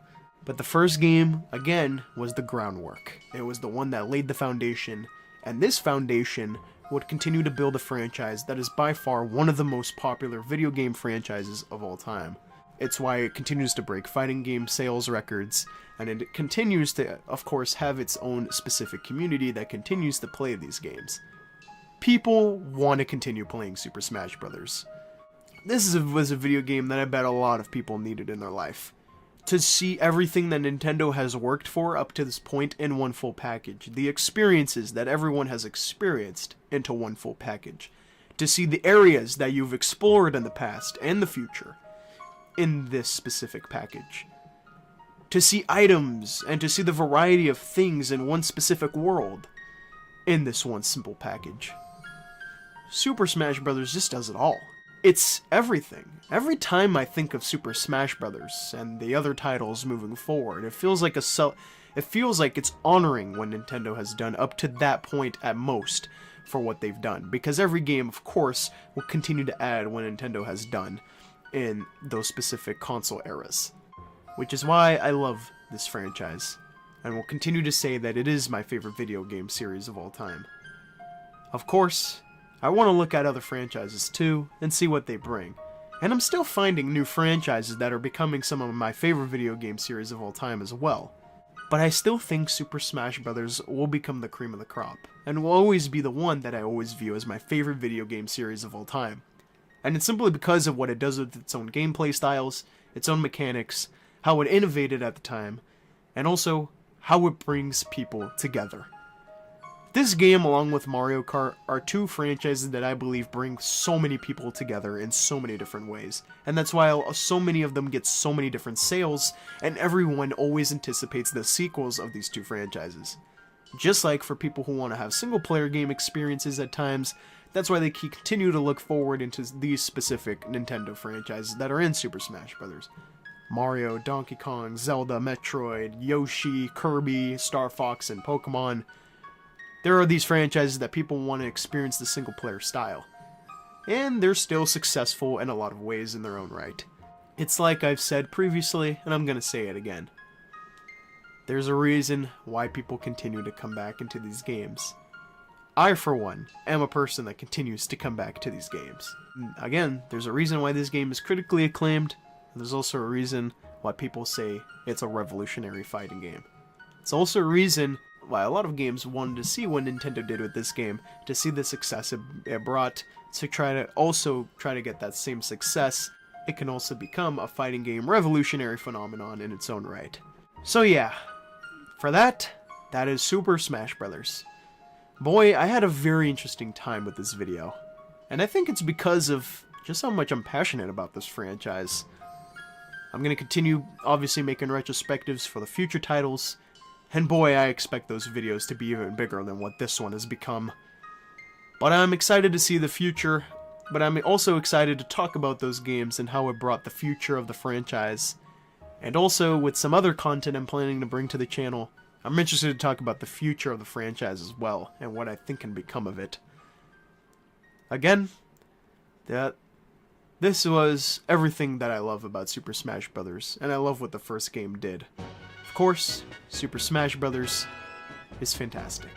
But the first game, again, was the groundwork. It was the one that laid the foundation, and this foundation would continue to build a franchise that is by far one of the most popular video game franchises of all time. It's why it continues to break fighting game sales records, and it continues to, of course, have its own specific community that continues to play these games. People want to continue playing Super Smash Bros. This was a video game that I bet a lot of people needed in their life. To see everything that Nintendo has worked for up to this point in one full package. The experiences that everyone has experienced into one full package. To see the areas that you've explored in the past and the future in this specific package. To see items and to see the variety of things in one specific world in this one simple package. Super Smash Bros. Just does it all. It's everything. Every time I think of Super Smash Bros. And the other titles moving forward, it feels like it's honoring what Nintendo has done up to that point at most for what they've done. Because every game, of course, will continue to add what Nintendo has done in those specific console eras. Which is why I love this franchise, and will continue to say that it is my favorite video game series of all time. Of course, I want to look at other franchises too, and see what they bring. And I'm still finding new franchises that are becoming some of my favorite video game series of all time as well. But I still think Super Smash Bros. Will become the cream of the crop, and will always be the one that I always view as my favorite video game series of all time. And it's simply because of what it does with its own gameplay styles, its own mechanics, how it innovated at the time, and also how it brings people together. This game, along with Mario Kart, are two franchises that I believe bring so many people together in so many different ways. And that's why so many of them get so many different sales, and everyone always anticipates the sequels of these two franchises. Just like for people who want to have single-player game experiences at times, that's why they continue to look forward into these specific Nintendo franchises that are in Super Smash Bros. Mario, Donkey Kong, Zelda, Metroid, Yoshi, Kirby, Star Fox, and Pokemon. There are these franchises that people want to experience the single-player style. And they're still successful in a lot of ways in their own right. It's like I've said previously, and I'm going to say it again. There's a reason why people continue to come back into these games. I, for one, am a person that continues to come back to these games. Again, there's a reason why this game is critically acclaimed, and there's also a reason why people say it's a revolutionary fighting game. It's also a reason why a lot of games wanted to see what Nintendo did with this game, to see the success it brought, to try to get that same success. It can also become a fighting game revolutionary phenomenon in its own right. So yeah, for that is Super Smash Bros. Boy, I had a very interesting time with this video, and I think it's because of just how much I'm passionate about this franchise. I'm going to continue, obviously, making retrospectives for the future titles, and boy, I expect those videos to be even bigger than what this one has become. But I'm excited to see the future, but I'm also excited to talk about those games and how it brought the future of the franchise. And also, with some other content I'm planning to bring to the channel, I'm interested to talk about the future of the franchise as well, and what I think can become of it. Again, this was everything that I love about Super Smash Bros., and I love what the first game did. Of course, Super Smash Bros. Is fantastic.